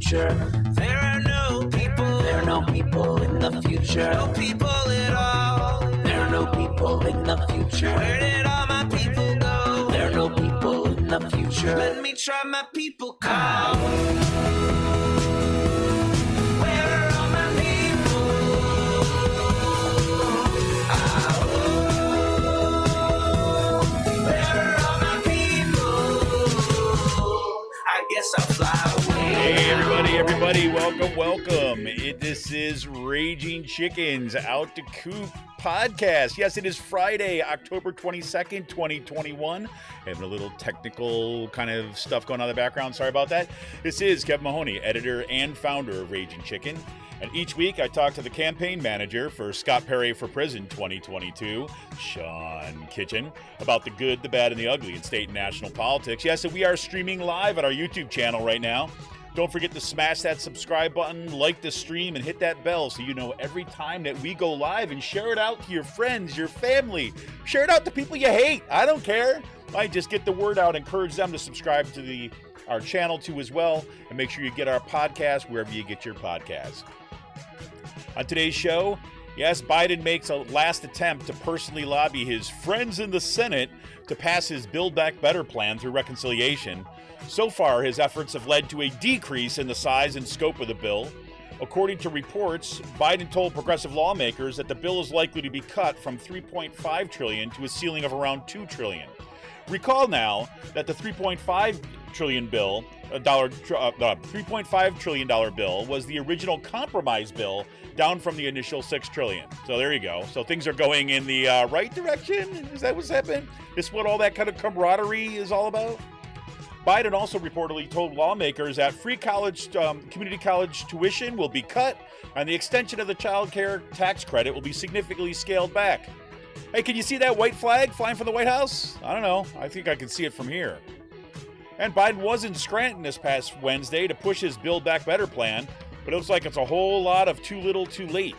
future. There are no people. There are no people in the future. No people at all. There are no people in the future. Where did all my people go? There are no people in the future. Let me try my people call. Where are all my people? Where are all my people? I guess I'll fly away. Hey, everybody, welcome. This is Raging Chickens Out to Coop podcast. Yes, it is Friday, October 22nd, 2021. Having a little technical kind of stuff going on in the background. Sorry about that. This is Kevin Mahoney, editor and founder of Raging Chicken. And each week I talk to the campaign manager for Scott Perry for Prison 2022, Sean Kitchen, about the good, the bad, and the ugly in state and national politics. Yes, and we are streaming live at our YouTube channel right now. Don't forget to smash that subscribe button, like the stream, and hit that bell so you know every time that we go live, and share it out to your friends, your family. Share it out to people you hate. I don't care. Just get the word out. Encourage them to subscribe to our channel too as well. And make sure you get our podcast wherever you get your podcasts. On today's show, yes, Biden makes a last attempt to personally lobby his friends in the Senate to pass his Build Back Better plan through reconciliation. So far, his efforts have led to a decrease in the size and scope of the bill. According to reports, Biden told progressive lawmakers that the bill is likely to be cut from $3.5 trillion to a ceiling of around $2 trillion. Recall now that the $3.5 trillion bill was the original compromise bill, down from the initial $6 trillion. So there you go. So things are going in the right direction. Is that what's happening? Is what all that kind of camaraderie is all about? Biden also reportedly told lawmakers that free college, community college tuition will be cut, and the extension of the child care tax credit will be significantly scaled back. Hey, can you see that white flag flying from the White House? I don't know. I think I can see it from here. And Biden was in Scranton this past Wednesday to push his Build Back Better plan, but it looks like it's a whole lot of too little too late.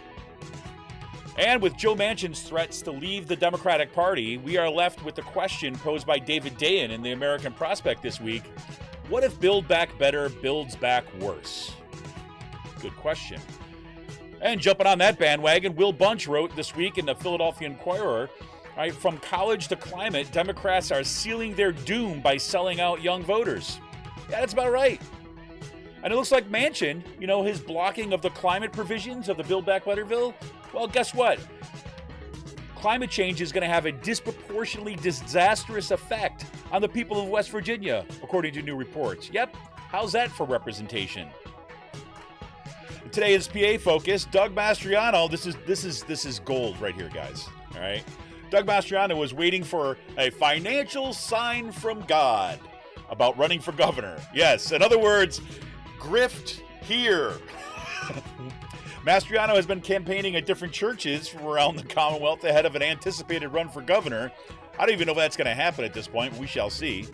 And with Joe Manchin's threats to leave the Democratic Party, we are left with the question posed by David Dayen in the American Prospect this week: what if Build Back Better builds back worse? Good question. And jumping on that bandwagon, Will Bunch wrote this week in the Philadelphia Inquirer, right, from college to climate, Democrats are sealing their doom by selling out young voters. Yeah, that's about right. And it looks like Manchin, his blocking of the climate provisions of the Build Back Better bill, well, guess what? Climate change is going to have a disproportionately disastrous effect on the people of West Virginia, according to new reports. Yep, how's that for representation? Today is PA Focus. Doug Mastriano, this is gold right here, guys. All right. Doug Mastriano was waiting for a financial sign from God about running for governor. Yes, in other words, grift here. Mastriano has been campaigning at different churches from around the Commonwealth ahead of an anticipated run for governor. I don't even know if that's going to happen at this point. We shall see.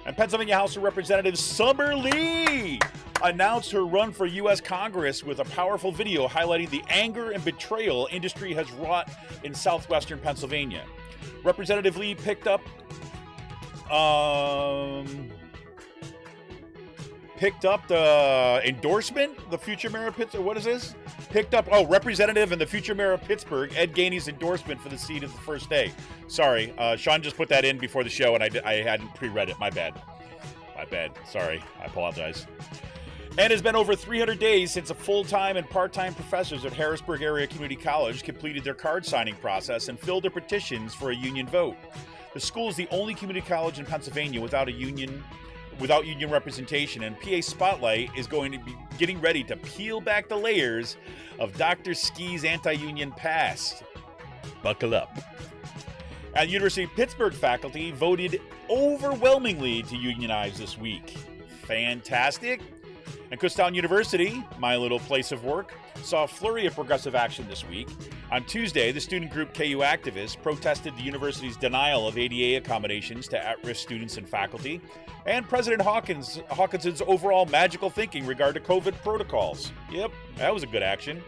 And Pennsylvania House of Representatives Summer Lee announced her run for U.S. Congress with a powerful video highlighting the anger and betrayal industry has wrought in southwestern Pennsylvania. Representative Lee picked up the endorsement, the future mayor of Pittsburgh. What is this? Representative and the future mayor of Pittsburgh, Ed Gainey's endorsement for the seat of the first day. Sorry, Sean just put that in before the show, and I hadn't pre-read it. My bad. Sorry, I apologize. And it's been over 300 days since a full-time and part-time professors at Harrisburg Area Community College completed their card signing process and filled their petitions for a union vote. The school is the only community college in Pennsylvania without union representation, and PA Spotlight is going to be getting ready to peel back the layers of Dr. Ski's anti-union past. Buckle up. And University of Pittsburgh faculty voted overwhelmingly to unionize this week. Fantastic. And Kutztown University, my little place of work, saw a flurry of progressive action this week. On Tuesday, the student group KU Activists protested the university's denial of ADA accommodations to at-risk students and faculty, and President Hawkinson's overall magical thinking regarding COVID protocols. Yep, that was a good action.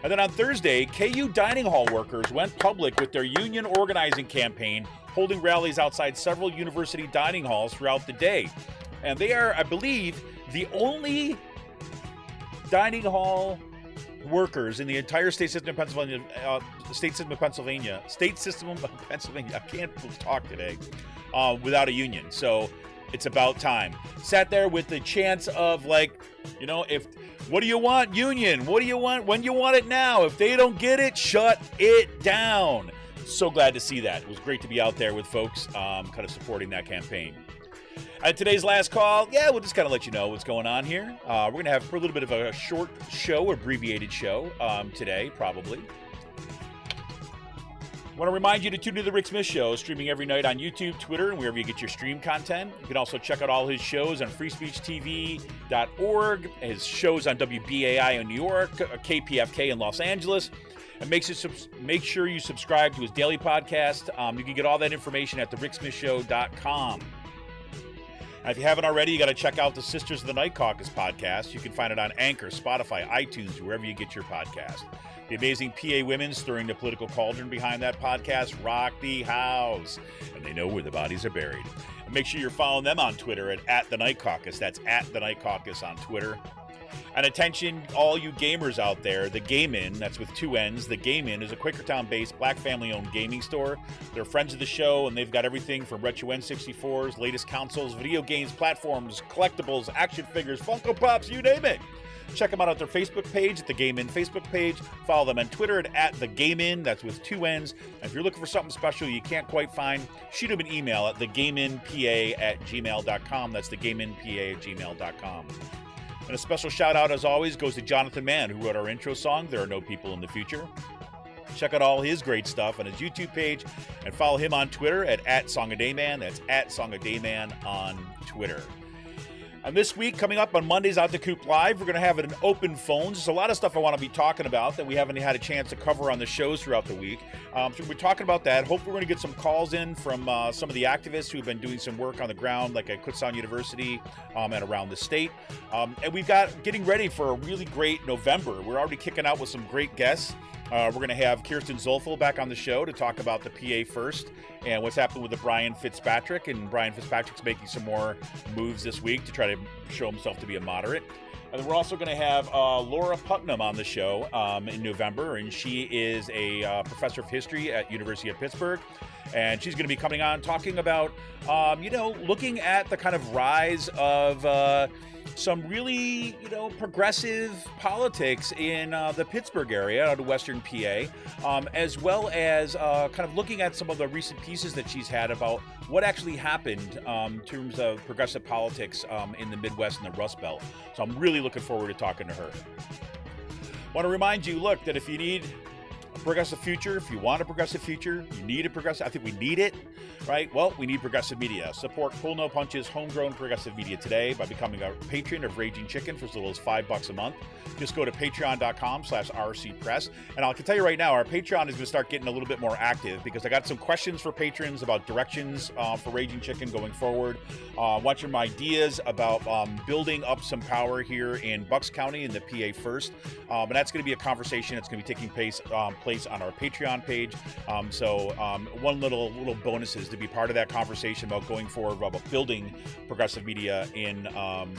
And then on Thursday, KU dining hall workers went public with their union organizing campaign, holding rallies outside several university dining halls throughout the day. And they are, I believe, the only dining hall workers in the entire state system of Pennsylvania, I can't talk today, without a union. So it's about time. Sat there with the chance of, like, what do you want, union? What do you want? When you want it now? If they don't get it, shut it down. So glad to see that. It was great to be out there with folks kind of supporting that campaign. At today's last call, we'll just kind of let you know what's going on here. We're going to have a little bit of a short show, abbreviated show today, probably. I want to remind you to tune into the Rick Smith Show, streaming every night on YouTube, Twitter, and wherever you get your stream content. You can also check out all his shows on freespeechtv.org, his shows on WBAI in New York, KPFK in Los Angeles. And make sure you subscribe to his daily podcast. You can get all that information at thericksmithshow.com. Now, if you haven't already, you got to check out the Sisters of the Night Caucus podcast. You can find it on Anchor, Spotify, iTunes, wherever you get your podcast. The amazing PA women stirring the political cauldron behind that podcast rock the house, and they know where the bodies are buried. And make sure you're following them on Twitter at the Night Caucus. That's at the Night Caucus on Twitter. And attention, all you gamers out there, the Game Inn, that's with 2 N's. The Game Inn is a Quakertown-based, black family-owned gaming store. They're friends of the show, and they've got everything from retro N64s, latest consoles, video games, platforms, collectibles, action figures, Funko Pops, you name it. Check them out at their Facebook page, at the Game Inn Facebook page. Follow them on Twitter at the Game Inn, that's with 2 N's. And if you're looking for something special you can't quite find, shoot them an email at thegameinpa@gmail.com. That's thegameinpa@gmail.com. And a special shout out, as always, goes to Jonathan Mann, who wrote our intro song, There Are No People in the Future. Check out all his great stuff on his YouTube page and follow him on Twitter at Song a Day Man. That's at Song a Day Man on Twitter. And this week, coming up on Mondays out to Coop Live, we're going to have an open phones. There's a lot of stuff I want to be talking about that we haven't had a chance to cover on the shows throughout the week. So we're talking about that. Hopefully, we're going to get some calls in from some of the activists who've been doing some work on the ground, like at Kutztown University and around the state. And we've got getting ready for a really great November. We're already kicking out with some great guests. We're going to have Kirsten Zolfel back on the show to talk about the PA First and what's happened with the Brian Fitzpatrick. And Brian Fitzpatrick's making some more moves this week to try to show himself to be a moderate. And then we're also going to have Laura Putnam on the show in November. And she is a professor of history at University of Pittsburgh. And she's going to be coming on talking about, looking at the kind of rise of some really, progressive politics in the Pittsburgh area, out of Western PA, as well as kind of looking at some of the recent pieces that she's had about what actually happened in terms of progressive politics in the Midwest and the Rust Belt. So I'm really looking forward to talking to her. Want to remind you, look, that if you need a progressive future, if you want a progressive future, you need a progressive, I think we need it, right? Well, we need progressive media. Support Pull No Punches homegrown progressive media today by becoming a patron of Raging Chicken for as little as $5 a month. Just go to patreon.com/rcpress. And I can tell you right now, our Patreon is going to start getting a little bit more active because I got some questions for patrons about directions for Raging Chicken going forward. Want your ideas about building up some power here in Bucks County in the PA First. And that's going to be a conversation that's going to be taking place on our Patreon page. One little bonus is to be part of that conversation about going forward about building progressive media in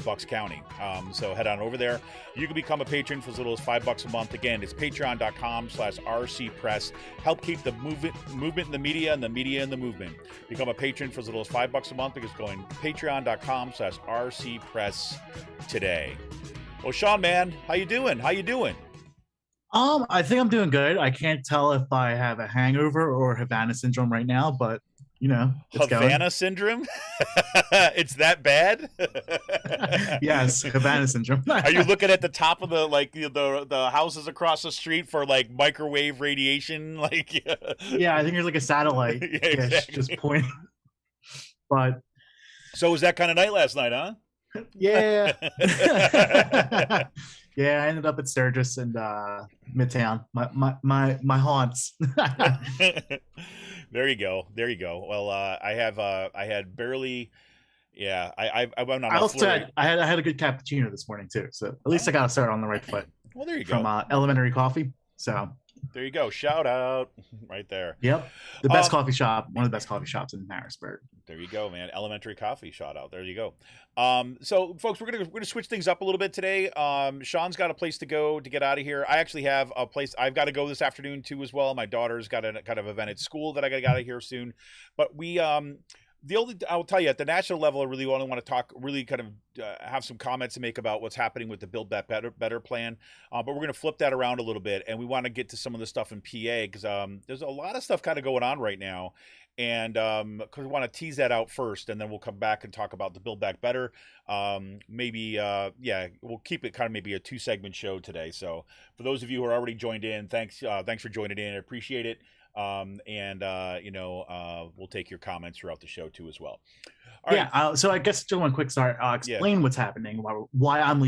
Bucks County. So head on over there. You can become a patron for as little as $5 a month. Again, it's patreon.com/rcpress. Help keep the movement in the media and the media in the movement. Become a patron for as little as $5 a month because going patreon.com/rcpress today. Well, Sean, man, how you doing? I think I'm doing good. I can't tell if I have a hangover or Havana syndrome right now, but it's Havana going. syndrome? It's that bad? Yes, Havana syndrome. Are you looking at the top of the houses across the street for like microwave radiation? Yeah, I think there's like a satellite exactly. just pointing. But so was that kind of night last night, huh? Yeah. Yeah, I ended up at Sturgis and Midtown. My haunts. There you go. Well, I had barely. Yeah, I went on. I had a good cappuccino this morning too, so at least I got to start on the right foot. Well, there you go. From Elementary Coffee. So There you go. Shout out right there. Yep. The best coffee shop, one of the best coffee shops in Harrisburg. There you go, man. Elementary Coffee shout out. There you go. So folks, we're gonna switch things up a little bit today. Sean's got a place to go to get out of here. I actually have a place I've got to go this afternoon too as well. My daughter's got a kind of event at school that I gotta get out of here soon. But I'll tell you, at the national level, I really only want to talk, really kind of have some comments to make about what's happening with the Build Back Better plan. But we're going to flip that around a little bit, and we want to get to some of the stuff in PA because there's a lot of stuff kind of going on right now. And because we want to tease that out first, and then we'll come back and talk about the Build Back Better. Maybe, we'll keep it kind of maybe a 2-segment show today. So for those of you who are already joined in, thanks for joining in. I appreciate it. We'll take your comments throughout the show too as well. All right. So I guess just one quick start. Explain what's happening, why I'm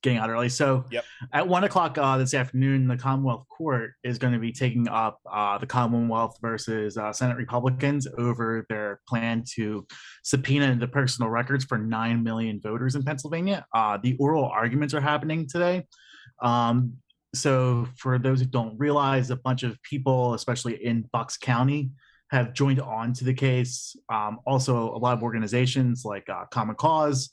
getting out early. So at 1:00 this afternoon, the Commonwealth Court is going to be taking up the Commonwealth versus Senate Republicans over their plan to subpoena the personal records for 9 million voters in Pennsylvania. The oral arguments are happening today. So for those who don't realize, a bunch of people, especially in Bucks County, have joined on to the case. Also, a lot of organizations like Common Cause,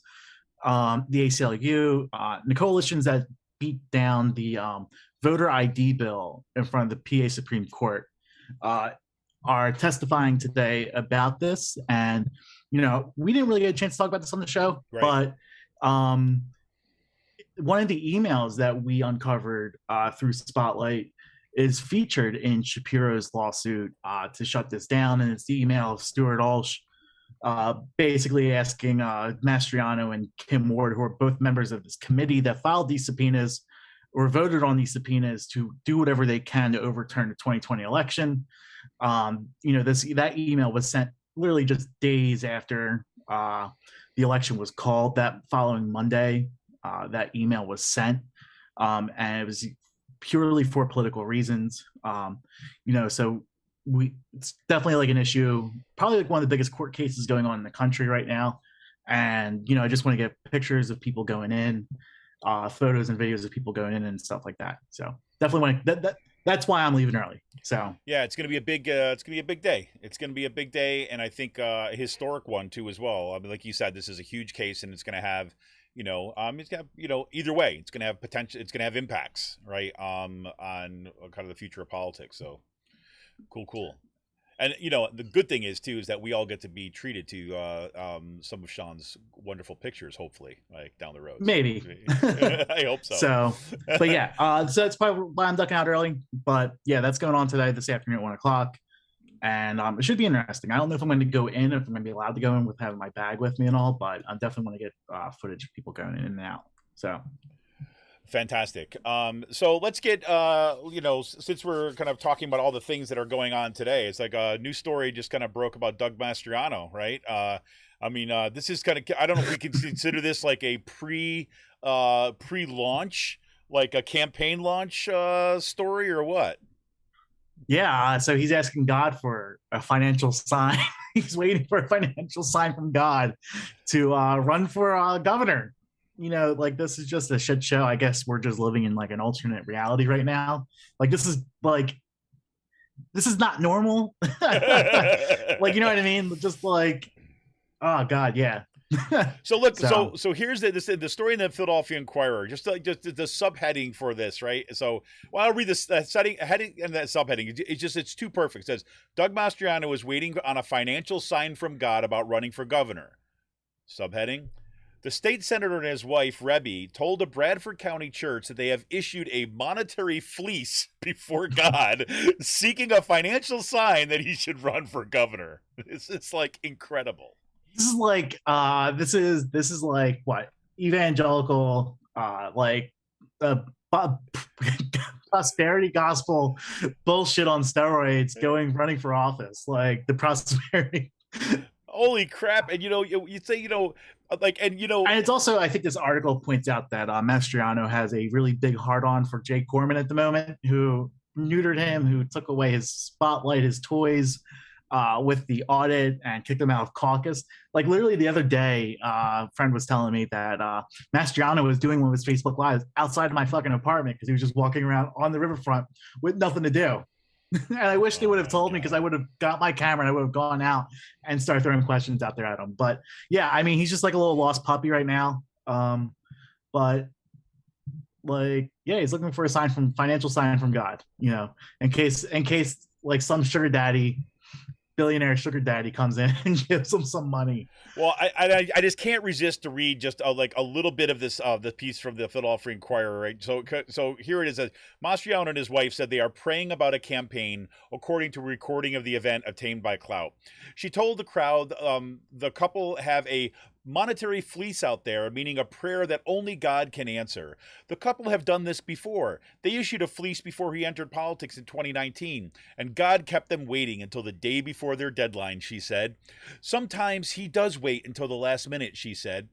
the ACLU, the coalitions that beat down the voter ID bill in front of the PA Supreme Court are testifying today about this. And, we didn't really get a chance to talk about this on the show, but one of the emails that we uncovered through Spotlight is featured in Shapiro's lawsuit to shut this down. And it's the email of Stuart Ulsh basically asking Mastriano and Kim Ward, who are both members of this committee that filed these subpoenas or voted on these subpoenas, to do whatever they can to overturn the 2020 election. That email was sent literally just days after the election was called. That following Monday, that email was sent, and it was purely for political reasons. So it's definitely like an issue, probably like one of the biggest court cases going on in the country right now. And I just want to get pictures of people going in, photos and videos of people going in and stuff like that. So definitely that's why I'm leaving early. So yeah, it's gonna be a big day. It's gonna be a big day, and I think a historic one too as well. I mean, like you said, this is a huge case, and it's gonna have it's gonna have, either way, it's gonna have potential, it's gonna have impacts, right, on kind of the future of politics. So cool. And the good thing is too is that we all get to be treated to some of Sean's wonderful pictures, hopefully, like down the road. Maybe. I hope so. So that's probably why I'm ducking out early. But yeah, that's going on today, this afternoon at 1:00. And it should be interesting. I don't know if I'm going to go in, if I'm going to be allowed to go in with having my bag with me and all, but I definitely want to get footage of people going in and out. So fantastic. So let's get, since we're kind of talking about all the things that are going on today, it's like a new story just kind of broke about Doug Mastriano, right? This is kind of, I don't know if we can consider this like a pre-launch, like a campaign launch story or what? Yeah, so he's asking God for a financial sign. He's waiting for a financial sign from God to run for governor. This is just a shit show. I guess we're just living in like an alternate reality right now. This is not normal. Like, you know what I mean? Just like, oh God, yeah. So look, so here's the story in the Philadelphia Inquirer. Just the subheading for this, right? So, I'll read this heading and that subheading. It's too perfect. It says Doug Mastriano is waiting on a financial sign from God about running for governor. Subheading: the state senator and his wife Rebbe told a Bradford County church that they have issued a monetary fleece before God, seeking a financial sign that he should run for governor. It's like incredible. This is like what evangelical prosperity gospel bullshit on steroids running for office, like the prosperity. Holy crap. And you say and it's also, I think this article points out that Mastriano has a really big hard-on for Jake Corman at the moment, who neutered him, who took away his spotlight, his toys. with the audit and kicked him out of caucus. Like literally the other day, a friend was telling me that Mastriano was doing one of his Facebook Lives outside of my fucking apartment because he was just walking around on the riverfront with nothing to do. And I wish they would have told me, because I would have got my camera and I would have gone out and started throwing questions out there at him. But yeah, I mean, he's just like a little lost puppy right now. But like, yeah, he's looking for a financial sign from God, in case like some billionaire sugar daddy comes in and gives him some money. Well, I just can't resist to read just like a little bit of this the piece from the Philadelphia Inquirer, right? So here it is. Mastriano and his wife said they are praying about a campaign, according to a recording of the event obtained by Clout. She told the crowd the couple have a monetary fleece out there, meaning a prayer that only God can answer. The couple have done this before. They issued a fleece before he entered politics in 2019, and God kept them waiting until the day before their deadline, she said. Sometimes he does wait until the last minute, she said.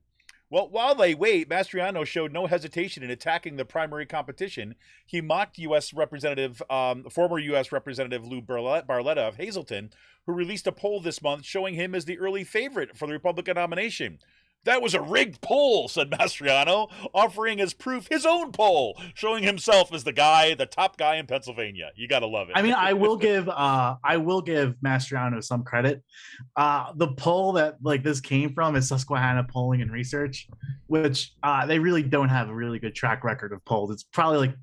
Well, while they wait, Mastriano showed no hesitation in attacking the primary competition. He mocked former U.S. Representative Lou Barletta of Hazleton, who released a poll this month showing him as the early favorite for the Republican nomination. That was a rigged poll, said Mastriano, offering as proof his own poll, showing himself as the top guy in Pennsylvania. You got to love it. I mean, I will give Mastriano some credit. The poll that like this came from is Susquehanna Polling and Research, which they really don't have a really good track record of polls. It's probably like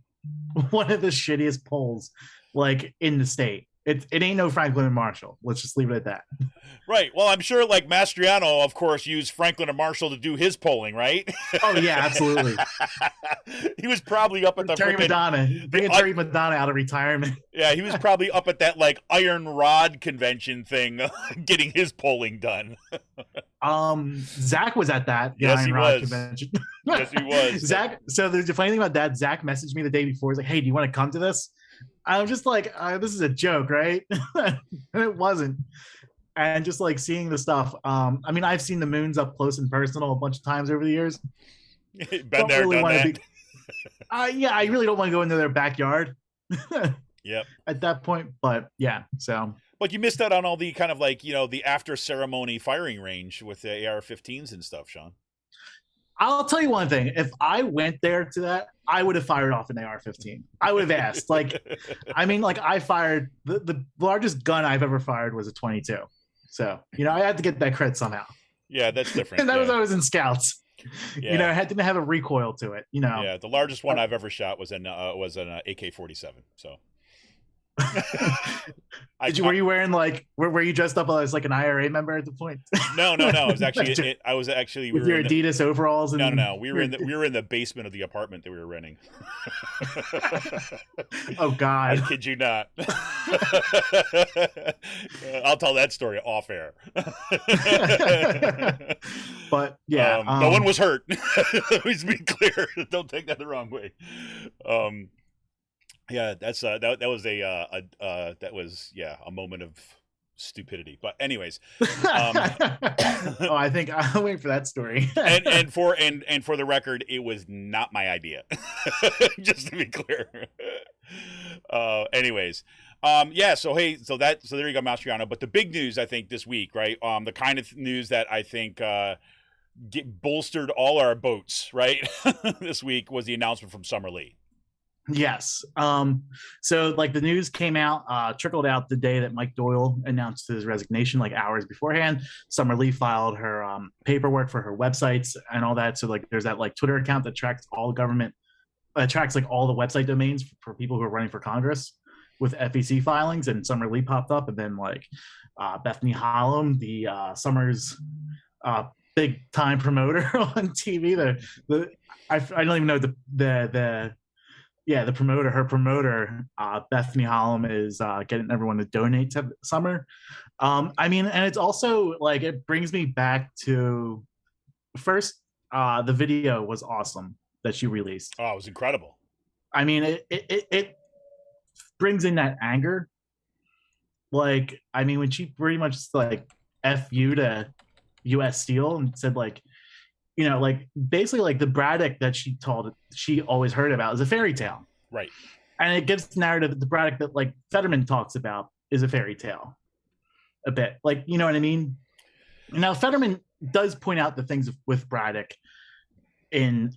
one of the shittiest polls like in the state. It ain't no Franklin and Marshall. Let's just leave it at that. Right. Well, I'm sure like Mastriano, of course, used Franklin and Marshall to do his polling, right? Oh, yeah, absolutely. He was probably up at the Terry Madonna. Bringing Terry Madonna out of retirement. Yeah, he was probably up at that like Iron Rod convention thing, getting his polling done. Zach was at that. Yes, Iron Rod convention. Yes, he was. Zach. So the funny thing about that, Zach messaged me the day before. He's like, "Hey, do you want to come to this?" I'm just like, this is a joke, right? And it wasn't. And just like seeing the stuff. I mean, I've seen the moons up close and personal a bunch of times over the years. Been there, done that. Yeah, I really don't want to go into their backyard. Yep. At that point, but yeah, so. But you missed out on all the kind of like, the after ceremony firing range with the AR-15s and stuff, Sean. I'll tell you one thing. If I went there to that, I would have fired off an AR-15. I would have asked. I fired the largest gun I've ever fired was a 22. So, I had to get that credit somehow. Yeah, that's different. And that was I was in Scouts. Yeah. I didn't have a recoil to it. Yeah, the largest one I've ever shot was an AK-47. So. Were you wearing were you dressed up as like an IRA member at the point? No. It was actually I was actually with your Adidas overalls. No. We were in the basement of the apartment that we were renting. Oh God! I kid you not. I'll tell that story off air. But yeah, no one was hurt. Let me be clear. Don't take that the wrong way. Yeah, that's that was a moment of stupidity. But anyways, I think I'll wait for that story. and for the record, it was not my idea. Just to be clear. Anyways, yeah. So there you go, Mastriano. But the big news, I think, this week, right? The kind of news that I think bolstered all our boats, right? This week was the announcement from Summer Lee. Yes. So the news came out, trickled out the day that Mike Doyle announced his resignation, like hours beforehand. Summer Lee filed her paperwork for her websites and all that. So there's that Twitter account that tracks all government, tracks all the website domains for people who are running for Congress with FEC filings. And Summer Lee popped up, and then Bethany Hallam, the Summer's big time promoter on TV. I don't even know the promoter, her promoter, Bethany Hallam, is getting everyone to donate to Summer. And it's also it brings me back to first, the video was awesome that she released. Oh, it was incredible. I mean, it brings in that anger. When she pretty much F you to U.S. Steel and said basically the Braddock that she always heard about is a fairy tale. Right. And it gives the narrative that the Braddock that Fetterman talks about is a fairy tale. a bit. Like, you know what I mean? Now, Fetterman does point out the things with Braddock in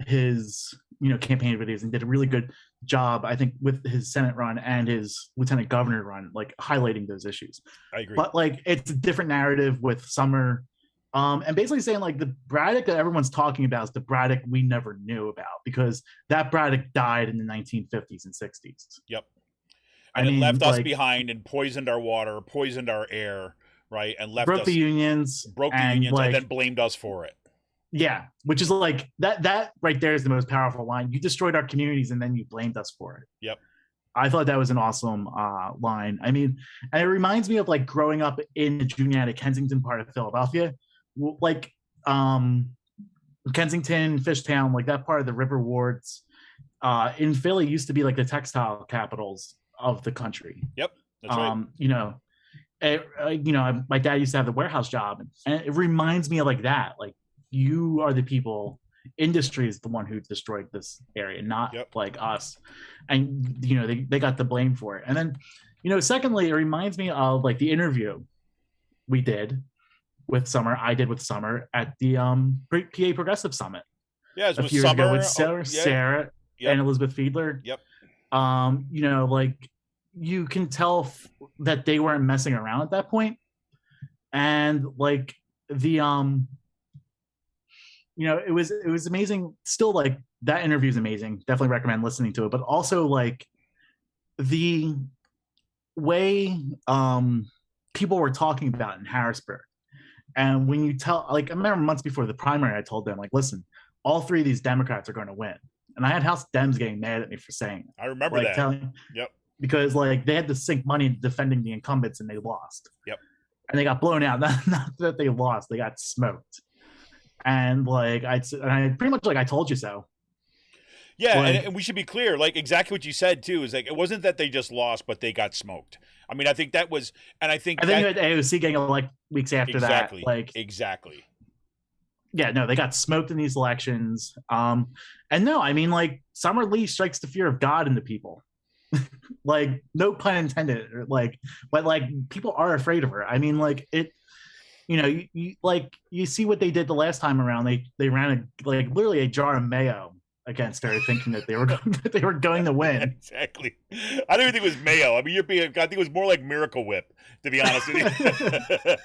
his campaign videos, and did a really good job, I think, with his Senate run and his lieutenant governor run, like highlighting those issues. I agree. But like, it's a different narrative with Summer, and basically saying like the Braddock that everyone's talking about is the Braddock we never knew about, because that Braddock died in the 1950s and 60s. Yep. And it left us behind and poisoned our water, poisoned our air, right? And broke the unions, and then blamed us for it. Yeah, which is like that right there is the most powerful line. You destroyed our communities and then you blamed us for it. Yep. I thought that was an awesome line. I mean, and it reminds me of like growing up in the Juniata, Kensington part of Philadelphia, like Kensington, Fishtown, like that part of the River Wards in Philly used to be like the textile capitals of the country. Yep, that's right. My dad used to have the warehouse job, and it reminds me of like that. Like, you are the people. Industry is the one who destroyed this area, not like us. And they got the blame for it. And then, secondly, it reminds me of like the interview we did with Summer. I did with Summer at the PA Progressive Summit. Yeah, it was a few years ago with Sarah Yep. and Elizabeth Fiedler. Yep. Like, you can tell that they weren't messing around at that point. And like the it was amazing. Still, like, that interview is amazing. Definitely recommend listening to it. But also, like, the way people were talking about in Harrisburg. And when you tell, like, I remember months before the primary, I told them, like, listen, all three of these Democrats are going to win. And I had House Dems getting mad at me for saying it. I remember that. Yep. Because, like, they had to sink money into defending the incumbents and they lost. Yep. And they got blown out. Not that they lost, they got smoked. And like I pretty much like I told you so. Yeah, like, and we should be clear, like exactly what you said too, is like it wasn't that they just lost, but they got smoked. I mean, I think that was, and I think you had AOC getting like weeks after that. Like exactly. Yeah, no, they got smoked in these elections. And no, I mean, like, Summer Lee strikes the fear of God into people. Like, no pun intended. Like, but like people are afraid of her. I mean, like it. You see what they did the last time around. They ran literally a jar of mayo against her, thinking that they were going to win. Exactly. I don't even think it was mayo. I mean, I think it was more like Miracle Whip, to be honest with you.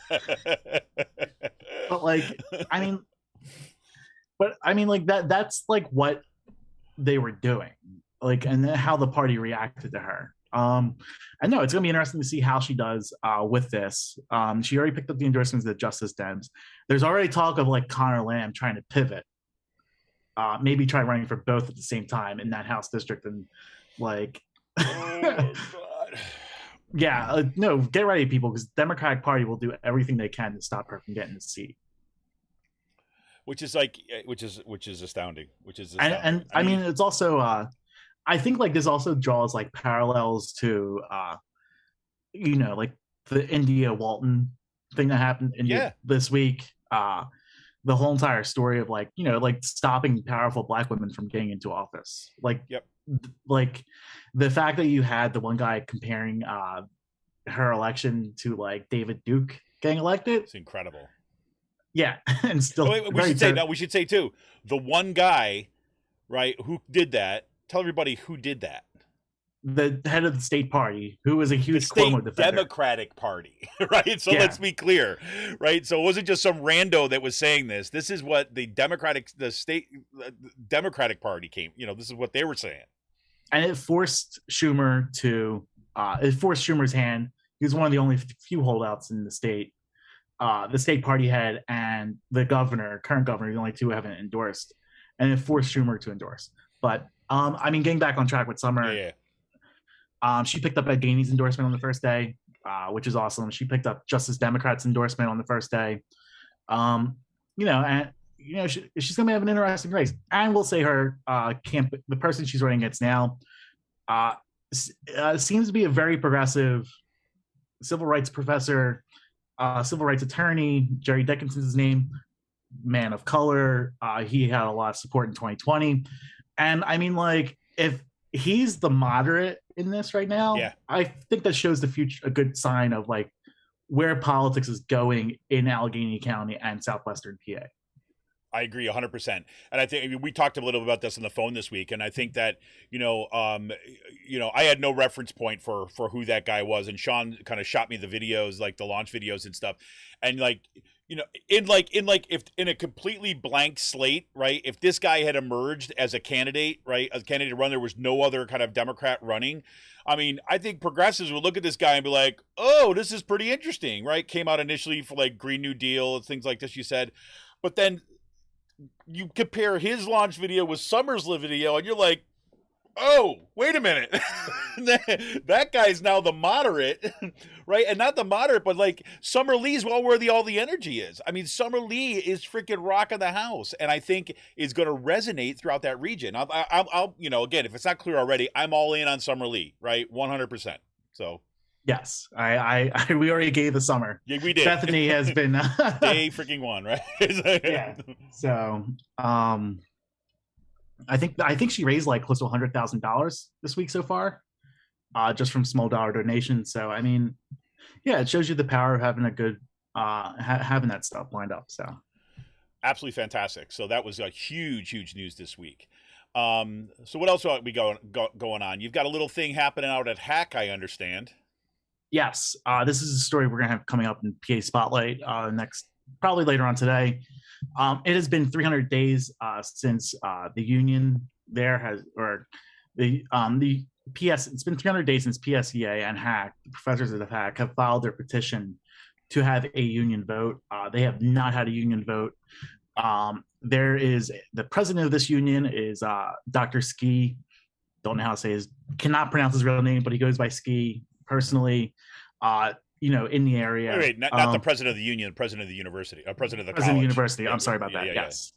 But like that's like what they were doing, like, and how the party reacted to her. I know it's going to be interesting to see how she does with this. She already picked up the endorsements of the Justice Dems. There's already talk of like Connor Lamb trying to pivot, maybe try running for both at the same time in that House district, and like, oh, God. Yeah, no, get ready, people, because the Democratic Party will do everything they can to stop her from getting the seat. Which is astounding. And I mean, it's also. I think like this also draws like parallels to, like the India Walton thing that happened this week. The whole entire story of like, like stopping powerful Black women from getting into office. Like, like the fact that you had the one guy comparing her election to like David Duke getting elected. It's incredible. Yeah, and still we should say too, the one guy, right, who did that. Tell everybody who did that. The head of the state party, who was a huge Cuomo defender. Democratic Party, right? So let's be clear, right? So it wasn't just some rando that was saying this. This is what the state Democratic Party came. This is what they were saying. And it forced Schumer Schumer's hand. He was one of the only few holdouts in the state. The state party head and the current governor, the only two who haven't endorsed, and it forced Schumer to endorse. But I mean, getting back on track with Summer, she picked up Ed Gainey's endorsement on the first day, which is awesome. She picked up Justice Democrats' endorsement on the first day. She's going to have an interesting race. And we'll say her the person she's running against now seems to be a very progressive civil rights professor, civil rights attorney. Jerry Dickinson's his name, man of color. He had a lot of support in 2020. And I mean, like, if he's the moderate in this right now, I think that shows the future, a good sign of like where politics is going in Allegheny County and southwestern PA. I agree 100%. And I think, I mean, we talked a little about this on the phone this week, and I think that, I had no reference point for who that guy was, and Sean kind of shot me the videos, like the launch videos and stuff. And like, if in a completely blank slate, right? If this guy had emerged as a candidate, right, as a candidate to run, there was no other kind of Democrat running. I mean, I think progressives would look at this guy and be like, "Oh, this is pretty interesting," right? Came out initially for like Green New Deal and things like this, you said, but then you compare his launch video with Summers' video, and you're like, oh, wait a minute. That guy's now the moderate, right? And not the moderate, but like Summer Lee's well where all the energy is. I mean, Summer Lee is freaking rocking the house, and I think is going to resonate throughout that region. I'll again, if it's not clear already, I'm all in on Summer Lee, right? 100%. So. Yes, I we already gave the summer. Yeah, we did. Bethany has been day freaking one, right? Yeah. So, I think she raised like close to $100,000 this week so far, just from small dollar donations. So, I mean, yeah, it shows you the power of having a good having that stuff lined up. So, absolutely fantastic. So that was a huge news this week. So what else are we going on? You've got a little thing happening out at Hack, I understand. Yes, this is a story we're going to have coming up in PA Spotlight probably later on today. It has been 300 days since the union there has, or the PS. It's been 300 days since PSEA and HAC, the professors of the HAC, have filed their petition to have a union vote. They have not had a union vote. There is the president of this union is Dr. Ski. Don't know how to say cannot pronounce his real name, but he goes by Ski. Personally, in the area. Wait, not the president of the union, the president of the university, president of the college. President of the university. Yeah, I'm sorry about that. Yeah. Yes.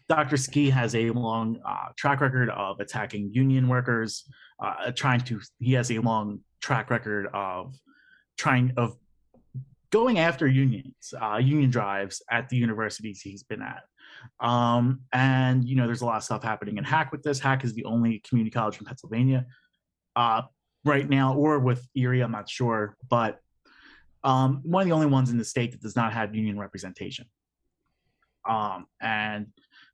Dr. Ski has a long track record of attacking union workers, he has a long track record of going after unions, union drives at the universities he's been at. And there's a lot of stuff happening in Hack with this. Hack is the only community college in Pennsylvania right now, or with Erie, I'm not sure, but one of the only ones in the state that does not have union representation. And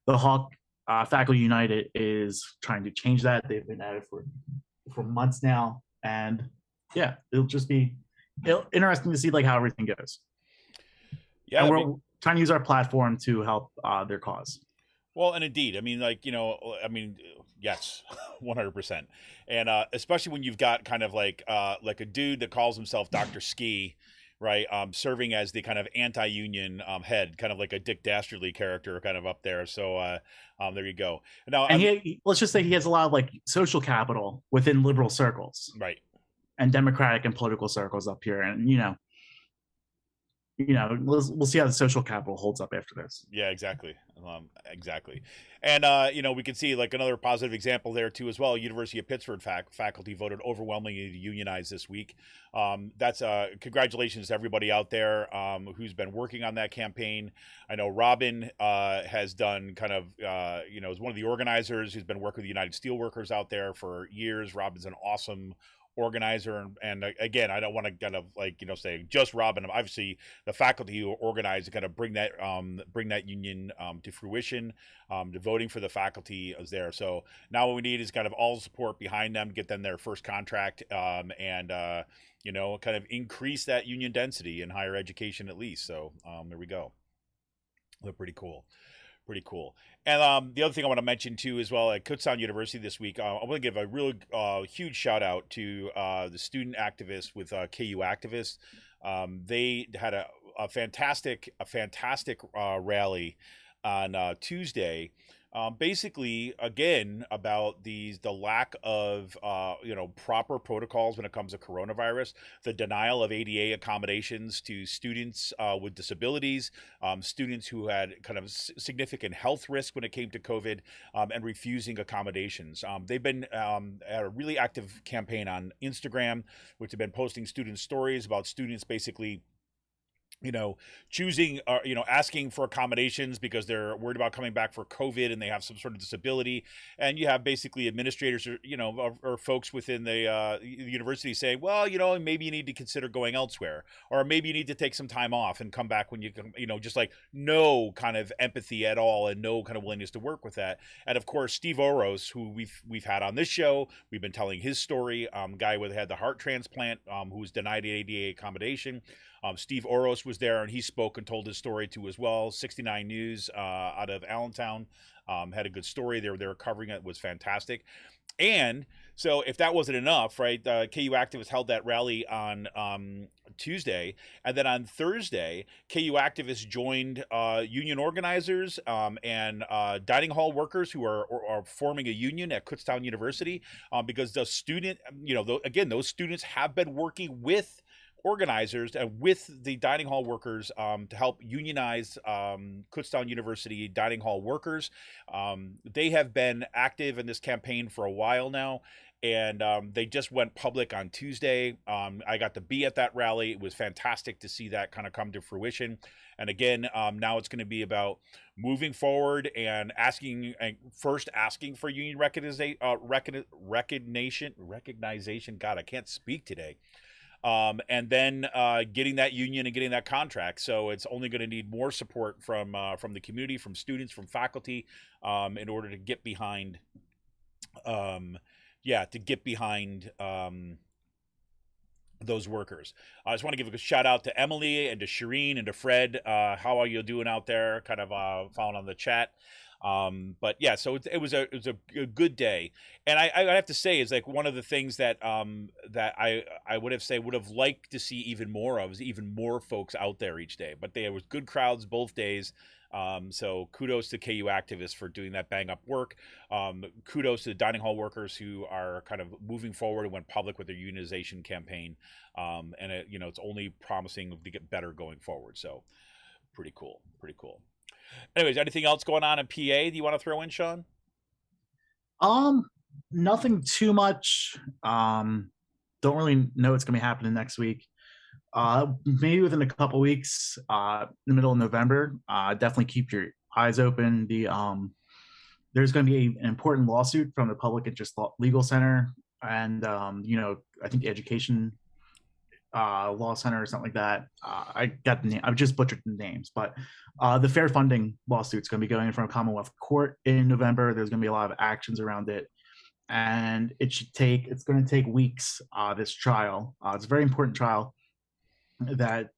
the Hawk Faculty United is trying to change that. They've been at it for months now, and yeah, it'll be interesting to see like how everything goes. Yeah, and we're trying to use our platform to help their cause. Well, and indeed, I mean, yes, 100%. And especially when you've got kind of like a dude that calls himself Dr. Ski, right? Serving as the kind of anti-union head, kind of like a Dick Dastardly character kind of up there. So there you go. Now, and let's just say he has a lot of like social capital within liberal circles. Right. And democratic and political circles up here. And, we'll see how the social capital holds up after this. Yeah, exactly. Exactly. And, we can see like another positive example there too, as well. University of Pittsburgh faculty voted overwhelmingly to unionize this week. That's congratulations to everybody out there who's been working on that campaign. I know Robin has done kind of, is one of the organizers who's been working with the United Steelworkers out there for years. Robin's an awesome organizer, and again, I don't want to kind of say just Robin. Obviously, the faculty who organize to kind of bring that union to fruition. The voting for the faculty is there. So now what we need is kind of all support behind them, get them their first contract, and kind of increase that union density in higher education at least. So there we go. They're pretty cool. Pretty cool. And the other thing I want to mention too, as well, at Kutztown University this week, I want to give a really huge shout out to the student activists with KU Activists. They had a fantastic rally on Tuesday. Basically, again, about the lack of proper protocols when it comes to coronavirus, the denial of ADA accommodations to students with disabilities, students who had kind of significant health risk when it came to COVID, and refusing accommodations. They've been at a really active campaign on Instagram, which have been posting student stories about students basically you know, choosing, asking for accommodations because they're worried about coming back for COVID and they have some sort of disability. And you have basically administrators or, or folks within the university saying, well, maybe you need to consider going elsewhere, or maybe you need to take some time off and come back when you can, just like no kind of empathy at all and no kind of willingness to work with that. And of course, Steve Oros, who we've had on this show, we've been telling his story, guy who had the heart transplant, who was denied ADA accommodation. Steve Oros was there, and he spoke and told his story too as well. 69 News out of Allentown had a good story. They were covering it. It was fantastic. And so if that wasn't enough, right, KU activists held that rally on Tuesday. And then on Thursday, KU activists joined union organizers and dining hall workers who are forming a union at Kutztown University because the student, again, those students have been working with organizers and with the dining hall workers to help unionize Kutztown University dining hall workers. They have been active in this campaign for a while now, and they just went public on Tuesday. I got to be at that rally. It was fantastic to see that kind of come to fruition. And again, now it's going to be about moving forward and asking for union recognition. God, I can't speak today. And then getting that union and getting that contract. So it's only going to need more support from the community, from students, from faculty, in order to get behind, those workers. I just want to give a shout out to Emily and to Shireen and to Fred. How are you doing out there? Kind of following on the chat. But yeah, so it was a good day, and I have to say is like one of the things that I would have liked to see even more of is even more folks out there each day. But there was good crowds both days. So kudos to KU activists for doing that bang up work. Kudos to the dining hall workers who are kind of moving forward and went public with their unionization campaign. And it's only promising to get better going forward. So pretty cool. Anyways, anything else going on in PA? Do you want to throw in, Sean? Nothing too much. Don't really know what's gonna be happening next week. Maybe within a couple weeks, in the middle of November. Definitely keep your eyes open. There's going to be an important lawsuit from the Public Interest Legal Center, and I think the Education Law Center or something like that. I got the name. I've just butchered the names, but the fair funding lawsuit is going to be going in front of Commonwealth Court in November. There's going to be a lot of actions around it, and it's going to take weeks. This trial, it's a very important trial that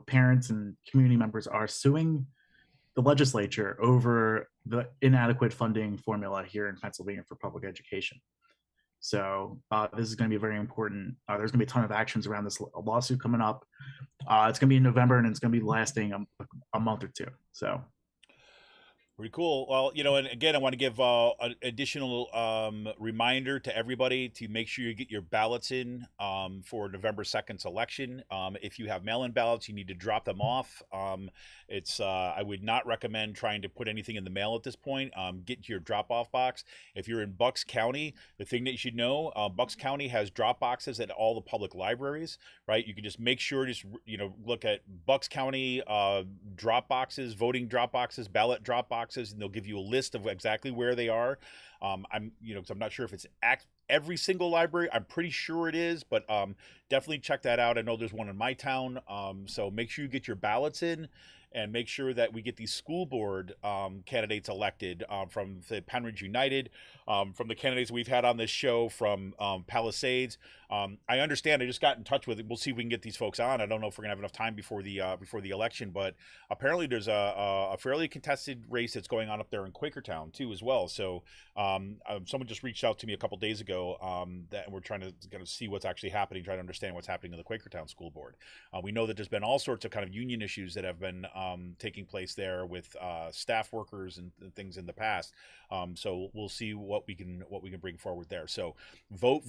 parents and community members are suing the legislature over the inadequate funding formula here in Pennsylvania for public education. So this is going to be very important. There's going to be a ton of actions around this lawsuit coming up. It's going to be in November, and it's going to be lasting a month or two. So pretty cool. Well, and again, I want to give an additional reminder to everybody to make sure you get your ballots in for November 2nd's election. If you have mail-in ballots, you need to drop them off. I would not recommend trying to put anything in the mail at this point. Get to your drop-off box. If you're in Bucks County, the thing that you should know, Bucks County has drop boxes at all the public libraries, right? You can just make sure, look at Bucks County drop boxes, voting drop boxes, ballot drop boxes, and they'll give you a list of exactly where they are. I'm not sure if it's every single library. I'm pretty sure it is, but definitely check that out. I know there's one in my town. So make sure you get your ballots in, and make sure that we get these school board candidates elected from the Penridge United, from the candidates we've had on this show from Palisades. I understand. I just got in touch with it. We'll see if we can get these folks on. I don't know if we're gonna have enough time before the election, but apparently there's a fairly contested race that's going on up there in Quakertown too as well. So someone just reached out to me a couple days ago that we're trying to kind of see what's actually happening, try to understand what's happening in the Quakertown School Board. We know that there's been all sorts of kind of union issues that have been taking place there with staff workers and things in the past. So we'll see what we can bring forward there. So vote.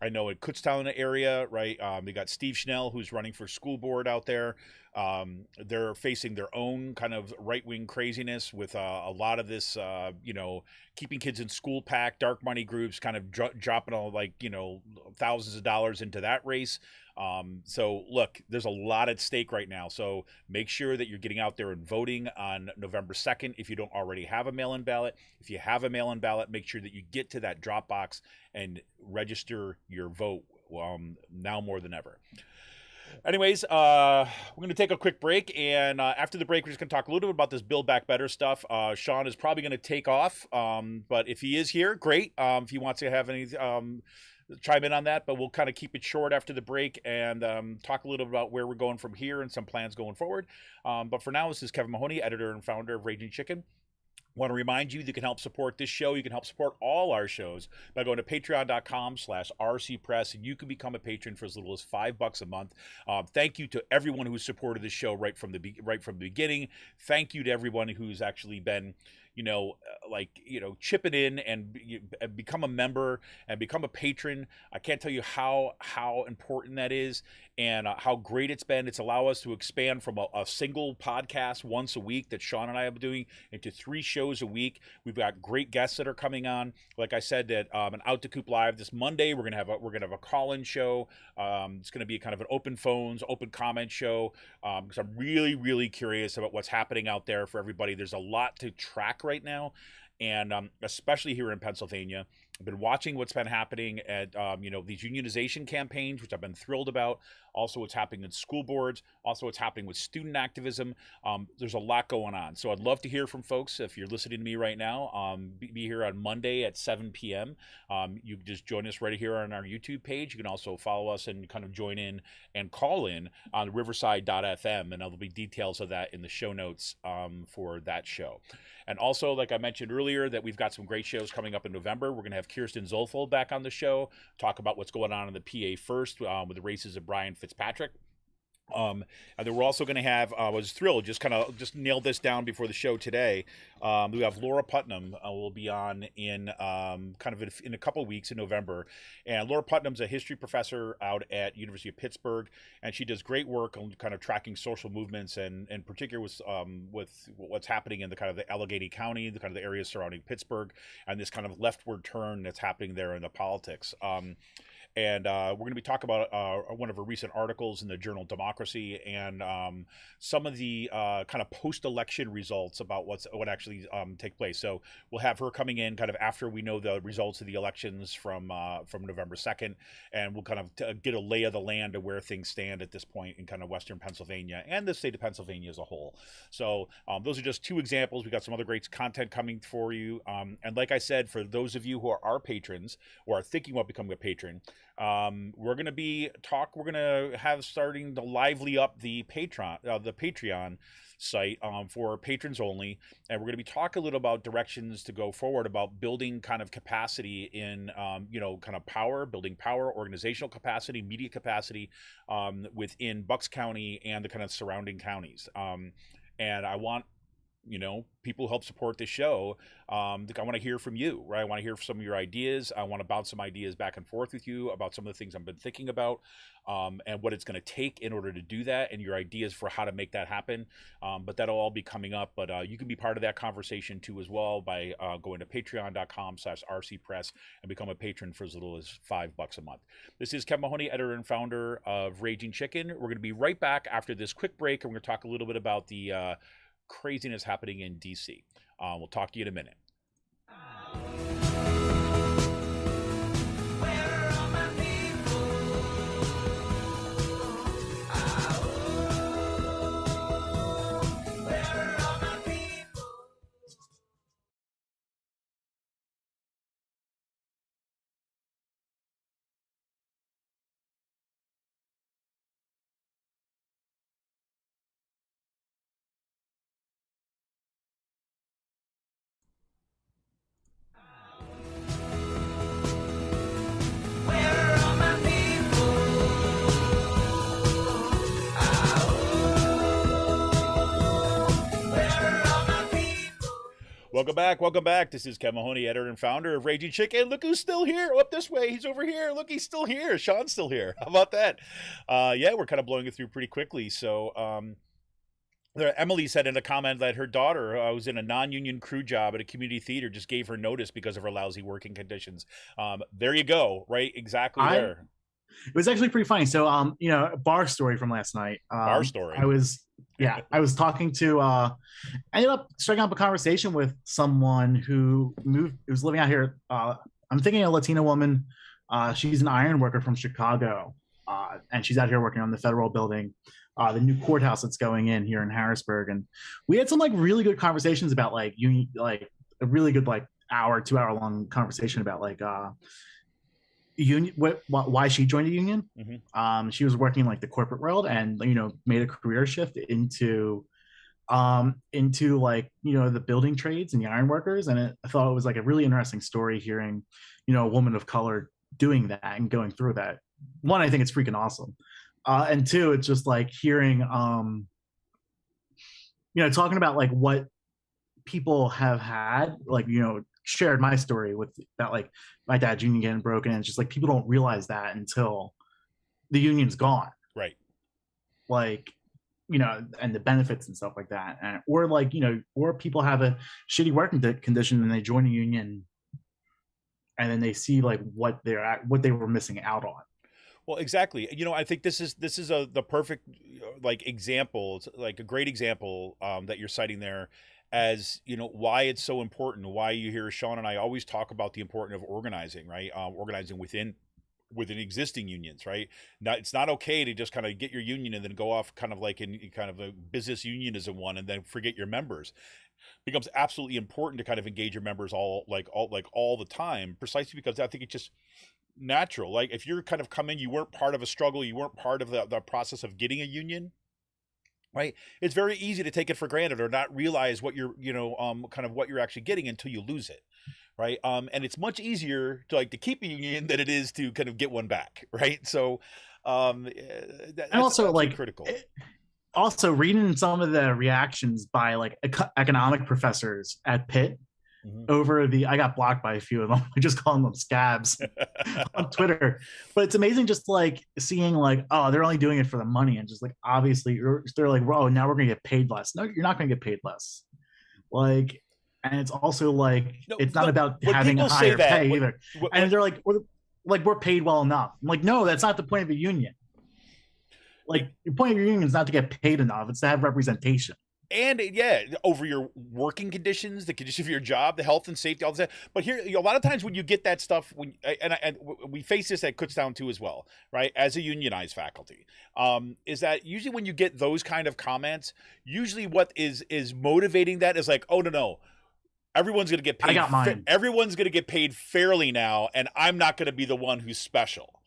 I know in Kutztown area, right? We got Steve Schnell, who's running for school board out there. They're facing their own kind of right-wing craziness with a lot of this, keeping kids in school pack, dark money groups kind of dropping all thousands of dollars into that race. So look, there's a lot at stake right now. So make sure that you're getting out there and voting on November 2nd if you don't already have a mail-in ballot. If you have a mail-in ballot, make sure that you get to that drop box and register your vote now more than ever. Anyways, we're going to take a quick break, and after the break, we're just going to talk a little bit about this Build Back Better stuff. Sean is probably going to take off, but if he is here, great. If he wants to have any chime in on that, but we'll kind of keep it short after the break and talk a little bit about where we're going from here and some plans going forward. But for now, this is Kevin Mahoney, editor and founder of Raging Chicken. Want to remind you that you can help support this show. You can help support all our shows by going to patreon.com/rcpress, and you can become a patron for as little as $5 a month. Thank you to everyone who's supported this show right from the beginning. Thank you to everyone who's actually been, chipping in and become a member and become a patron. I can't tell you how important that is and how great it's been. It's allowed us to expand from a single podcast once a week that Sean and I have been doing into 3 shows a week. We've got great guests that are coming on. Like I said, that an Out to Coop Live this Monday, we're gonna have a call-in show. It's gonna be kind of an open phones, open comment show because I'm really, really curious about what's happening out there for everybody. There's a lot to track right now, and especially here in Pennsylvania. I've been watching what's been happening at these unionization campaigns, which I've been thrilled about. Also what's happening in school boards, also what's happening with student activism. There's a lot going on. So I'd love to hear from folks. If you're listening to me right now, be here on Monday at 7 p.m. You can just join us right here on our YouTube page. You can also follow us and kind of join in and call in on riverside.fm, and there'll be details of that in the show notes for that show. And also, like I mentioned earlier, that we've got some great shows coming up in November. We're going to have Kirsten Zolfold back on the show, talk about what's going on in the PA first with the races of Brian Fitzpatrick. And then we're also going to have, I was thrilled, just nailed this down before the show today. We have Laura Putnam will be on in in a couple weeks in November. And Laura Putnam's a history professor out at University of Pittsburgh, and she does great work on kind of tracking social movements and in particular with what's happening in the kind of the Allegheny County, the kind of the areas surrounding Pittsburgh, and this kind of leftward turn that's happening there in the politics. And we're going to be talking about one of her recent articles in the journal Democracy and some of the kind of post-election results about what actually take place. So we'll have her coming in kind of after we know the results of the elections from November 2nd, and we'll kind of get a lay of the land of where things stand at this point in kind of Western Pennsylvania and the state of Pennsylvania as a whole. So those are just 2 examples. We got some other great content coming for you. And like I said, for those of you who are our patrons or are thinking about becoming a patron, we're going to have starting to lively up the Patreon site for patrons only, and we're going to be talking a little about directions to go forward about building kind of capacity in kind of building power, organizational capacity, media capacity within Bucks County and the kind of surrounding counties. And I want people who help support this show. I want to hear from you, right? I want to hear some of your ideas. I want to bounce some ideas back and forth with you about some of the things I've been thinking about and what it's going to take in order to do that, and your ideas for how to make that happen. But that'll all be coming up. But you can be part of that conversation too as well by going to patreon.com/rcpress and become a patron for as little as $5 a month. This is Kevin Mahoney, editor and founder of Raging Chicken. We're going to be right back after this quick break, and we're going to talk a little bit about the craziness happening in DC. We'll talk to you in a minute. Welcome back. This is Kevin Mahoney, editor and founder of Raging Chicken. Look who's still here. Up this way. He's over here. Look, he's still here. Sean's still here. How about that? Yeah, we're kind of blowing it through pretty quickly. So Emily said in a comment that her daughter was in a non-union crew job at a community theater, just gave her notice because of her lousy working conditions. There you go. Right? Exactly there. It was actually pretty funny. So, a bar story from last night. Bar story. I was talking to, I ended up striking up a conversation with someone who was living out here. I'm thinking a Latina woman. She's an iron worker from Chicago, and she's out here working on the federal building, the new courthouse that's going in here in Harrisburg. And we had some like really good conversations about like union, like a really good like hour, 2 hour long conversation about like union, why she joined a union. Mm-hmm. She was working in like the corporate world and made a career shift into like the building trades and the iron workers. And I thought it was like a really interesting story hearing a woman of color doing that and going through that. One, I think it's freaking awesome, and two, it's just like hearing talking about like what people have had, like shared my story with about like my dad's union getting broken, and it's just like people don't realize that until the union's gone, right? Like and the benefits and stuff like that, and or like or people have a shitty working condition and they join a union and then they see like what they were missing out on. Well, exactly. I think this is the perfect like example. It's like a great example that you're citing there, as why it's so important. Why you hear Sean and I always talk about the importance of organizing, right? Organizing within existing unions, right? It's not okay to just kind of get your union and then go off kind of like in kind of a business unionism one and then forget your members. It becomes absolutely important to kind of engage your members all the time, precisely because I think it's just natural. Like if you're kind of come in, you weren't part of a struggle, you weren't part of the process of getting a union, right? It's very easy to take it for granted or not realize what you're kind of what you're actually getting until you lose it, right? And it's much easier to keep a union than it is to kind of get one back, right? So and also like critical. Also reading some of the reactions by like economic professors at Pitt over I got blocked by a few of them. I just calling them scabs on Twitter. But it's amazing just like seeing like, oh, they're only doing it for the money. And just like, obviously they're like, oh, now we're going to get paid less. No, you're not going to get paid less. Like, and it's also like, it's not about having a higher pay either. And they're like, we're paid well enough. I'm like, no, that's not the point of a union. Like the point of your union is not to get paid enough. It's to have representation. And over your working conditions, the condition of your job, the health and safety, all that. But here, a lot of times when you get that stuff, and we face this at Kutztown too as well, right? As a unionized faculty, is that usually when you get those kind of comments, usually what is motivating that is like, oh no, everyone's going to get paid. I got mine. Everyone's going to get paid fairly now, and I'm not going to be the one who's special.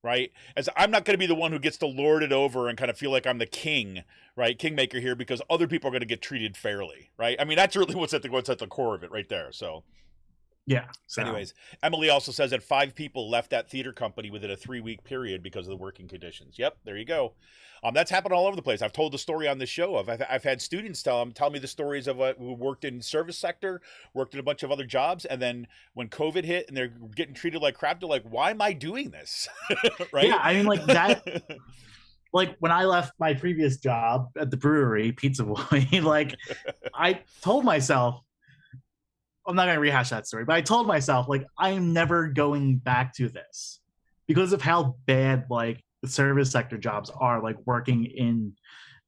Right? As I'm not going to be the one who gets to lord it over and kind of feel like I'm the king, right? Kingmaker here, because other people are going to get treated fairly, right? I mean, that's really what's at the core of it right there. So yeah. So. Anyways, Emily also says that 5 people left that theater company within a 3-week period because of the working conditions. Yep, there you go. That's happened all over the place. I've told the story on this show of I've had students tell me the stories of who worked in service sector, worked in a bunch of other jobs, and then when COVID hit and they're getting treated like crap, they're like, "Why am I doing this?" Right? Yeah, I mean, like that. Like when I left my previous job at the brewery, Pizza Boy, like I told myself, I'm not going to rehash that story, but I told myself, like, I am never going back to this because of how bad, like, the service sector jobs are, like, working in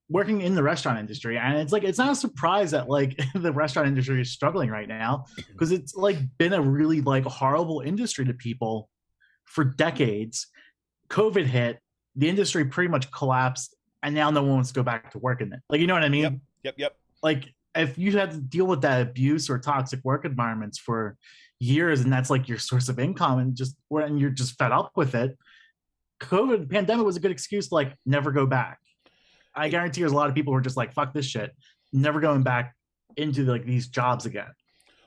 the restaurant industry. And it's like, it's not a surprise that, like, the restaurant industry is struggling right now because it's, like, been a really, like, horrible industry to people for decades. COVID hit, the industry pretty much collapsed, and now no one wants to go back to work in it. Like, you know what I mean? Yep. Like, if you had to deal with that abuse or toxic work environments for years and that's like your source of income and you're just fed up with it, COVID pandemic was a good excuse to like never go back. I guarantee there's a lot of people who are just like, fuck this shit, never going back into like these jobs again.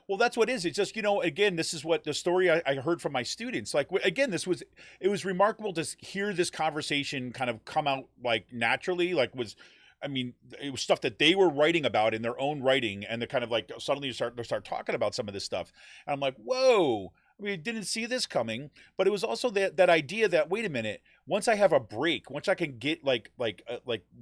Well, that's what it is. It's just, again, this is what the story I heard from my students. Like, again, it was remarkable to hear this conversation kind of come out like naturally, like it was stuff that they were writing about in their own writing, and they're kind of like suddenly they start talking about some of this stuff, and I'm like, whoa! I mean, I didn't see this coming. But it was also that idea that, wait a minute, once I have a break, once I can get like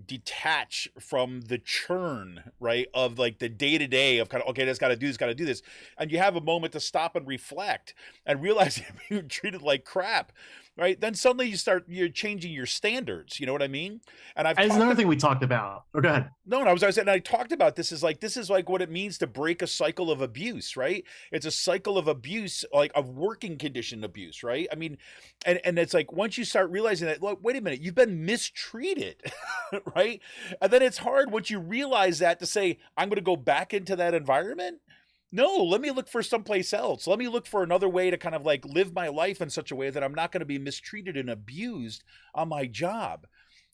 detach from the churn, right, of like the day to day of kind of, okay, that's got to do this, and you have a moment to stop and reflect and realize you're being treated like crap. right? Then suddenly you're changing your standards. You know what I mean? And It's another thing we talked about. Oh, go ahead. No, and I talked about this is like what it means to break a cycle of abuse, right? It's a cycle of abuse, like of working condition abuse, right? I mean, and it's like once you start realizing that, look, wait a minute, you've been mistreated, right? And then it's hard once you realize that to say, I'm going to go back into that environment. No, let me look for someplace else. Let me look for another way to kind of like live my life in such a way that I'm not going to be mistreated and abused on my job.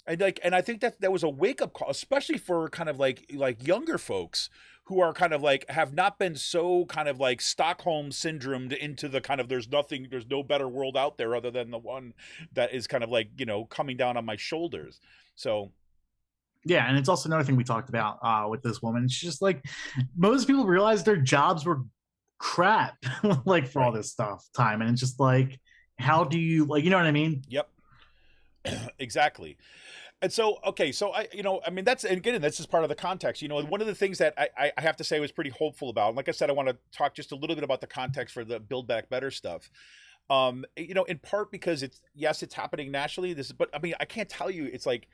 And I think that was a wake up call, especially for kind of like younger folks who are kind of like have not been so kind of like Stockholm syndromed into the kind of there's no better world out there other than the one that is kind of like, you know, coming down on my shoulders. So yeah, and it's also another thing we talked about with this woman. She's just like, most people realized their jobs were crap, like for all this stuff time, and it's just like, how do you like, you know what I mean? Yep. Exactly. And so, okay, so I mean, that's, and again, this is part of the context. You know, one of the things that I have to say I was pretty hopeful about, and like I said, I want to talk just a little bit about the context for the Build Back Better stuff. You know, in part because it's happening nationally. But I mean, I can't tell you, it's like,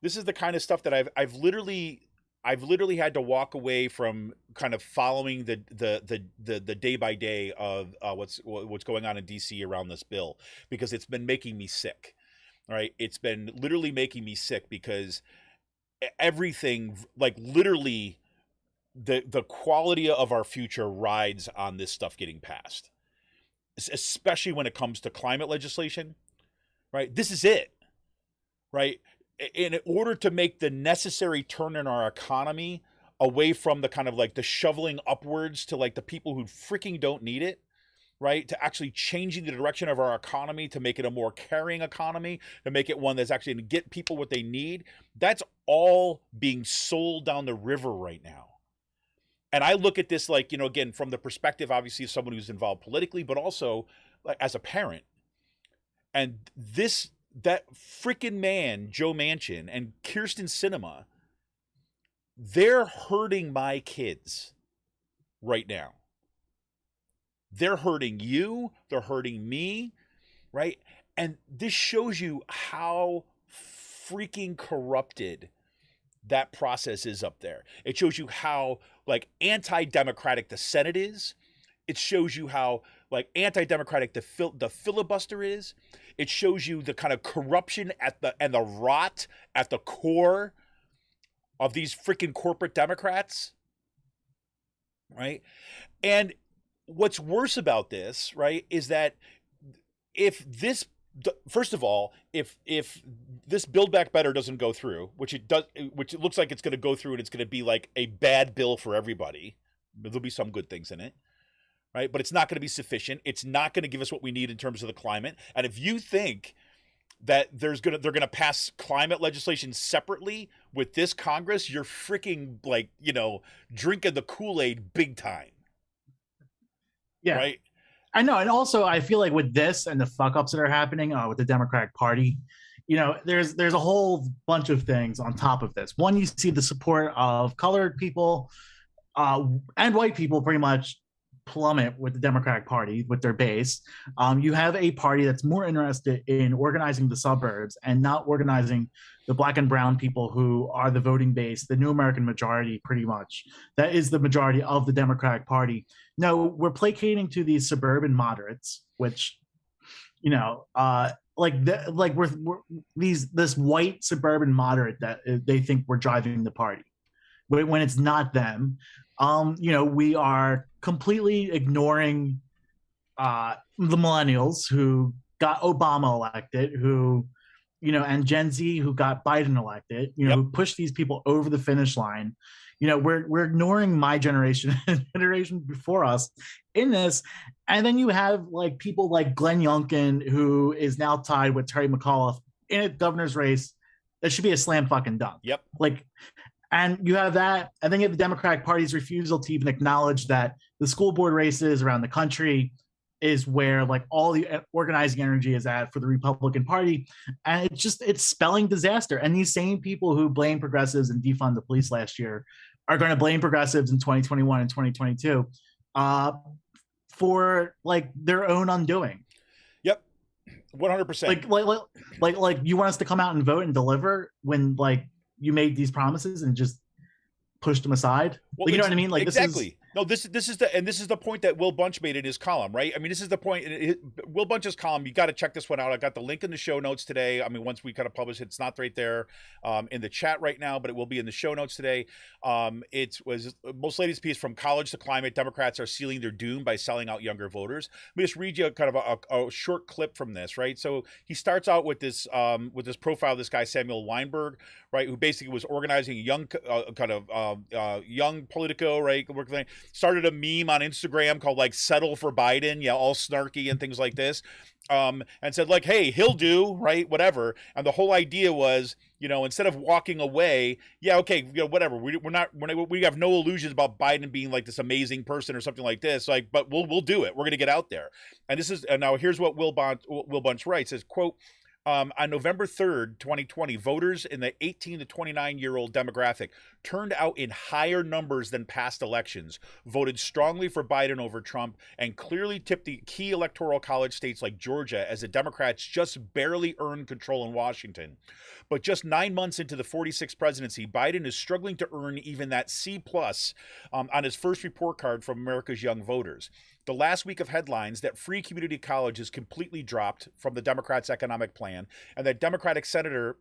this is the kind of stuff that I've literally had to walk away from kind of following the day by day of what's going on in DC around this bill, because it's been making me sick. All right. It's been literally making me sick because everything, like literally the quality of our future rides on this stuff getting passed, especially when it comes to climate legislation, right? This is it, right? In order to make the necessary turn in our economy away from the kind of like the shoveling upwards to like the people who freaking don't need it, right? To actually changing the direction of our economy to make it a more caring economy, to make it one that's actually going to get people what they need. That's all being sold down the river right now. And I look at this like, you know, again, from the perspective, obviously, of someone who's involved politically, but also like as a parent. And that freaking man, Joe Manchin and Kirsten Sinema, they're hurting my kids right now. They're hurting you. They're hurting me, right? And this shows you how freaking corrupted that process is up there. It shows you how like anti-democratic the Senate is. It shows you how like anti-democratic the filibuster is. It shows you the kind of corruption and the rot at the core of these freaking corporate Democrats, right? And what's worse about this, right, is that first of all, if this Build Back Better doesn't go through, which it looks like it's going to go through, and it's going to be like a bad bill for everybody, there'll be some good things in it, right? But it's not going to be sufficient. It's not going to give us what we need in terms of the climate. And if you think that they're going to pass climate legislation separately with this Congress, you're freaking like, you know, drinking the Kool-Aid big time. Yeah, right. I know. And also I feel like with this and the fuck ups that are happening with the Democratic Party, you know, there's a whole bunch of things on top of this. One, you see the support of colored people and white people pretty much plummet with the Democratic Party, with their base. You have a party that's more interested in organizing the suburbs and not organizing the black and brown people who are the voting base, the new American majority, pretty much. That is the majority of the Democratic Party. No, we're placating to these suburban moderates, which, you know, we're this white suburban moderate that they think we're driving the party, when it's not them. You know, we are completely ignoring the millennials who got Obama elected, who, you know, and Gen Z who got Biden elected, you know, who pushed these people over the finish line. You know, we're ignoring my generation and generation before us in this. And then you have like people like Glenn Youngkin, who is now tied with Terry McAuliffe in a governor's race that should be a slam fucking dunk. Yep. Like, and you have that, and then you have the Democratic Party's refusal to even acknowledge that the school board races around the country is where like all the organizing energy is at for the Republican Party. And it's spelling disaster. And these same people who blame progressives and defund the police last year are going to blame progressives in 2021 and 2022 for like their own undoing. Yep. 100%. Like you want us to come out and vote and deliver when like you made these promises and just pushed them aside. Well, Like, you know what I mean? Like exactly. This is the point that Will Bunch made in his column, right? I mean, this is the point. Will Bunch's column. You got to check this one out. I got the link in the show notes today. I mean, once we kind of publish it, it's not right there in the chat right now, but it will be in the show notes today. It was most latest piece from College to Climate. Democrats are sealing their doom by selling out younger voters. Let me just read you kind of a short clip from this, right? So he starts out with this profile of this guy Samuel Weinberg, right, who basically was organizing a young young Politico, right, started a meme on Instagram called like "Settle for Biden," yeah, all snarky and things like this, and said like, "Hey, he'll do," right, whatever. And the whole idea was, you know, instead of walking away, yeah, okay, you know, whatever. We have no illusions about Biden being like this amazing person or something like this. Like, but we'll do it. We're going to get out there. And this is now here's what Will Bunch writes: says, quote. On November 3rd, 2020, voters in the 18 to 29-year-old demographic turned out in higher numbers than past elections, voted strongly for Biden over Trump, and clearly tipped the key electoral college states like Georgia as the Democrats just barely earned control in Washington. But just 9 months into the 46th presidency, Biden is struggling to earn even that C+ on his first report card from America's young voters. The last week of headlines that free community college is completely dropped from the Democrats' economic plan, and that a Democratic senator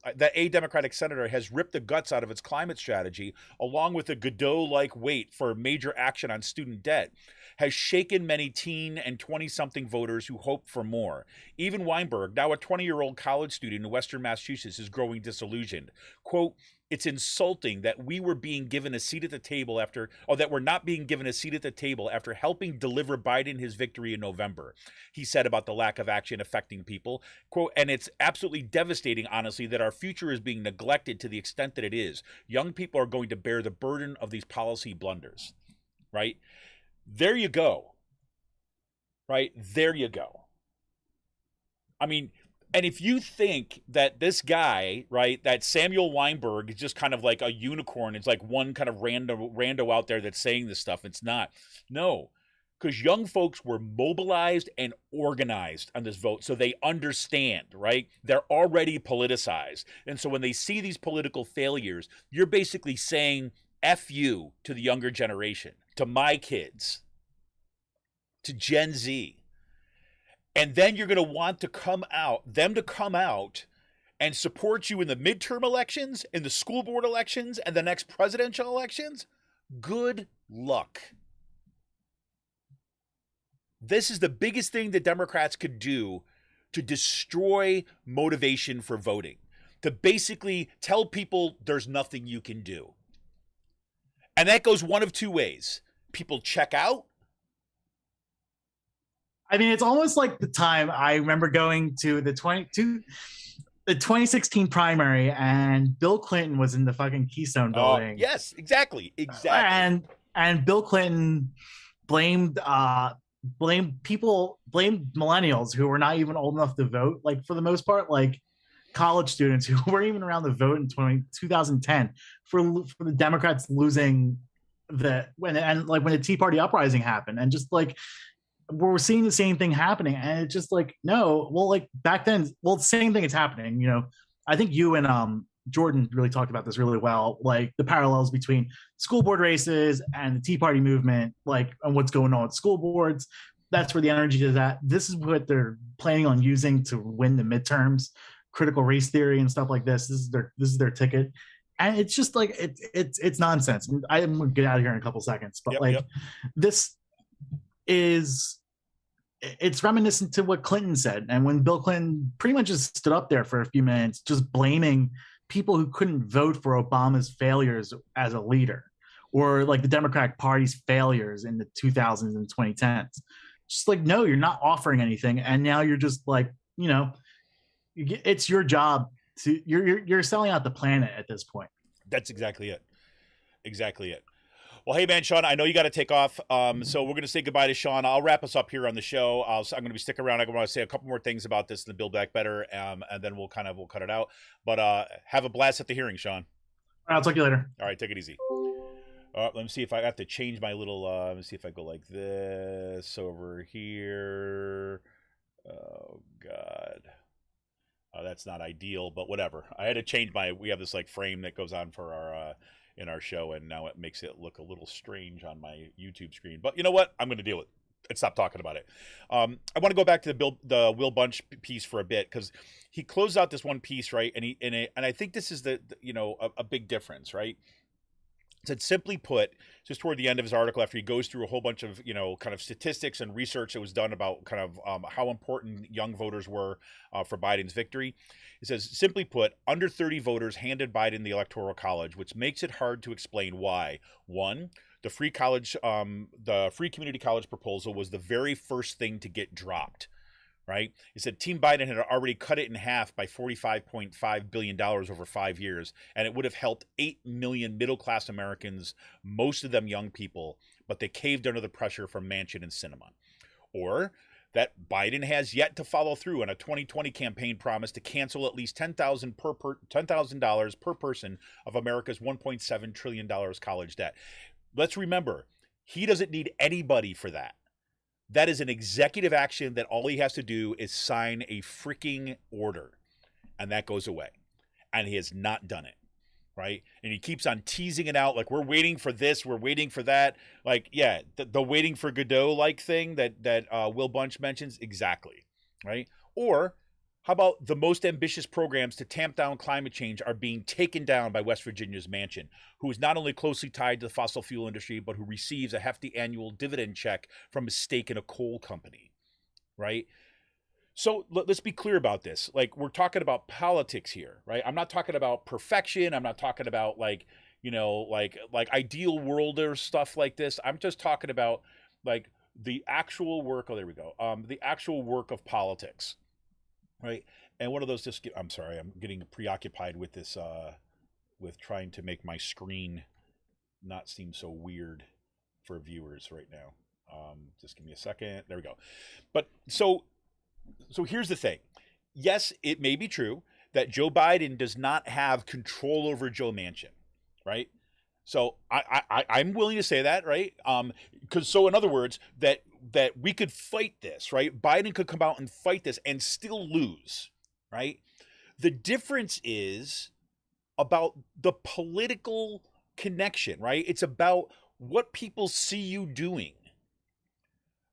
has ripped the guts out of its climate strategy, along with a Godot-like wait for major action on student debt, has shaken many teen and 20-something voters who hoped for more. Even Weinberg, now a 20-year-old college student in Western Massachusetts, is growing disillusioned. Quote, "It's insulting that we were being given a seat at the table that we're not being given a seat at the table after helping deliver Biden his victory in November," he said about the lack of action affecting people. Quote, "And it's absolutely devastating, honestly, that our future is being neglected to the extent that it is. Young people are going to bear the burden of these policy blunders." Right? There you go. Right? There you go. I mean, and if you think that this guy, right, that Samuel Weinberg is just kind of like a unicorn, it's like one kind of rando out there that's saying this stuff, it's not. No, because young folks were mobilized and organized on this vote, so they understand, right? They're already politicized. And so when they see these political failures, you're basically saying F you to the younger generation, to my kids, to Gen Z. And then you're going to want them to come out and support you in the midterm elections, in the school board elections, and the next presidential elections. Good luck. This is the biggest thing that Democrats could do to destroy motivation for voting, to basically tell people there's nothing you can do. And that goes one of two ways. People check out. I mean, it's almost like the time I remember going to the 2016 primary, and Bill Clinton was in the fucking Keystone building. Yes, exactly. And Bill Clinton blamed millennials who were not even old enough to vote, like for the most part, like college students who weren't even around to vote in 2010 for the Democrats losing when the Tea Party uprising happened, and just like we're seeing the same thing happening. And it's just like, no, well, like back then, well, the same thing is happening. You know, I think you and Jordan really talked about this really well, like the parallels between school board races and the Tea Party movement, like, and what's going on with school boards. That's where the energy is at. This is what they're planning on using to win the midterms, critical race theory and stuff like this. This is their ticket. And it's just like, it's nonsense. I'm gonna get out of here in a couple seconds, but this it's reminiscent to what Clinton said. And when Bill Clinton pretty much just stood up there for a few minutes, just blaming people who couldn't vote for Obama's failures as a leader, or like the Democratic Party's failures in the 2000s and 2010s. Just like, no, you're not offering anything. And now you're just like, you know, it's your job to, you're selling out the planet at this point. That's exactly it. Exactly it. Well, hey, man, Sean, I know you got to take off, so we're going to say goodbye to Sean. I'll wrap us up here on the show. I'm going to be sticking around. I want to say a couple more things about this in the Build Back Better, and then we'll cut it out. But have a blast at the hearing, Sean. I'll talk to you later. All right, take it easy. Let me see if I have to change my little, let me see if I go like this over here. Oh, God. That's not ideal, but whatever. I had to change we have this like frame that goes on for our in our show, and now it makes it look a little strange on my YouTube screen. But you know what? I'm going to deal with it and stop talking about it. I want to go back to the Will Bunch piece for a bit, because he closed out this one piece, right? And I think this is the a big difference, right? Said, simply put, just toward the end of his article, after he goes through a whole bunch of kind of statistics and research that was done about kind of how important young voters were for Biden's victory, he says, simply put, under 30 voters handed Biden the Electoral College, which makes it hard to explain why. One, the free community college proposal was the very first thing to get dropped. Right? He said Team Biden had already cut it in half by $45.5 billion over 5 years, and it would have helped 8 million middle-class Americans, most of them young people, but they caved under the pressure from Manchin and Sinema. Or that Biden has yet to follow through on a 2020 campaign promise to cancel at least $10,000 per person of America's $1.7 trillion college debt. Let's remember, he doesn't need anybody for that. That is an executive action that all he has to do is sign a freaking order, and that goes away. And he has not done it, right? And he keeps on teasing it out, like, we're waiting for this, we're waiting for that. Like, yeah, the waiting for Godot-like thing that Will Bunch mentions, exactly, right? Or how about the most ambitious programs to tamp down climate change are being taken down by West Virginia's Manchin, who is not only closely tied to the fossil fuel industry, but who receives a hefty annual dividend check from a stake in a coal company, right? So let's be clear about this. Like, we're talking about politics here, right? I'm not talking about perfection. I'm not talking about like ideal world or stuff like this. I'm just talking about like the actual work. Oh, there we go. The actual work of politics. Right. And one of those I'm sorry, I'm getting preoccupied with this, with trying to make my screen not seem so weird for viewers right now. Just give me a second. There we go. But so here's the thing. Yes, it may be true that Joe Biden does not have control over Joe Manchin. Right. So I'm willing to say that, right? In other words, that we could fight this, right? Biden could come out and fight this and still lose, right? The difference is about the political connection, right? It's about what people see you doing,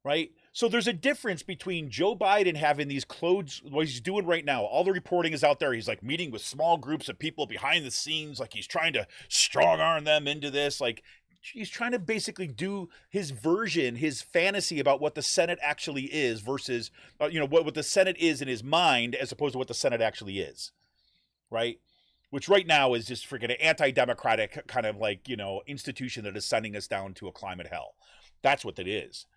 right? So there's a difference between Joe Biden having these closed, what he's doing right now. All the reporting is out there. He's like meeting with small groups of people behind the scenes. Like, he's trying to strong arm them into this. Like, he's trying to basically do his version, his fantasy about what the Senate actually is versus, what the Senate is in his mind as opposed to what the Senate actually is, right? Which right now is just freaking an anti-democratic kind of like, institution that is sending us down to a climate hell. That's what it is.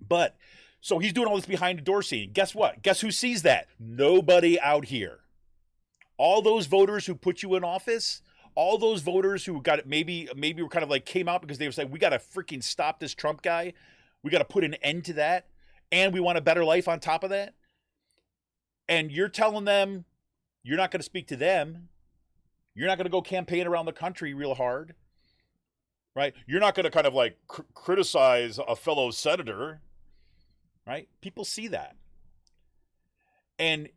But so he's doing all this behind the door scene. Guess what? Guess who sees that? Nobody out here. All those voters who put you in office, all those voters who got it, maybe were kind of like came out because they were saying, we got to freaking stop this Trump guy. We got to put an end to that. And we want a better life on top of that. And you're telling them you're not going to speak to them. You're not going to go campaign around the country real hard. Right? You're not going to kind of like criticize a fellow senator. Right? People see that. And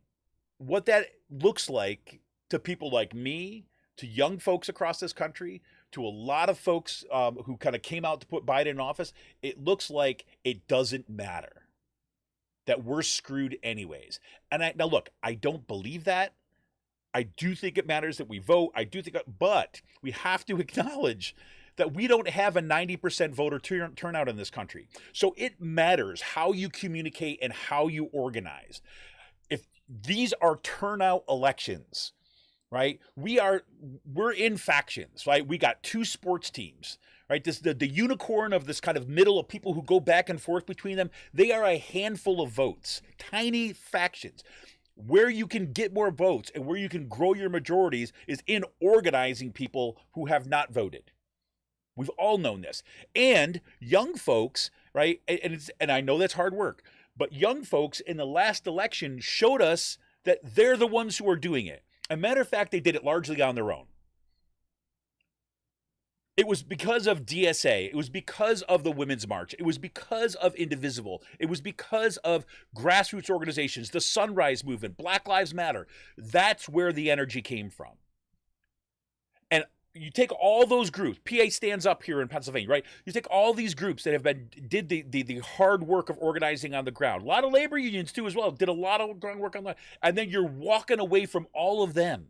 what that looks like to people like me, to young folks across this country, to a lot of folks who kind of came out to put Biden in office, it looks like it doesn't matter. That we're screwed anyways. And now look, I don't believe that. I do think it matters that we vote. But we have to acknowledge that we don't have a 90% voter turnout in this country. So it matters how you communicate and how you organize. If these are turnout elections, right? We're in factions, right? We got two sports teams, right? The unicorn of this kind of middle of people who go back and forth between them, they are a handful of votes, tiny factions. Where you can get more votes and where you can grow your majorities is in organizing people who have not voted. We've all known this. And young folks, right? And I know that's hard work, but young folks in the last election showed us that they're the ones who are doing it. As a matter of fact, they did it largely on their own. It was because of DSA. It was because of the Women's March. It was because of Indivisible. It was because of grassroots organizations, the Sunrise Movement, Black Lives Matter. That's where the energy came from. And you take all those groups, PA Stands Up here in Pennsylvania, right? You take all these groups that did the hard work of organizing on the ground. A lot of labor unions too as well, did a lot of groundwork on that. And then you're walking away from all of them.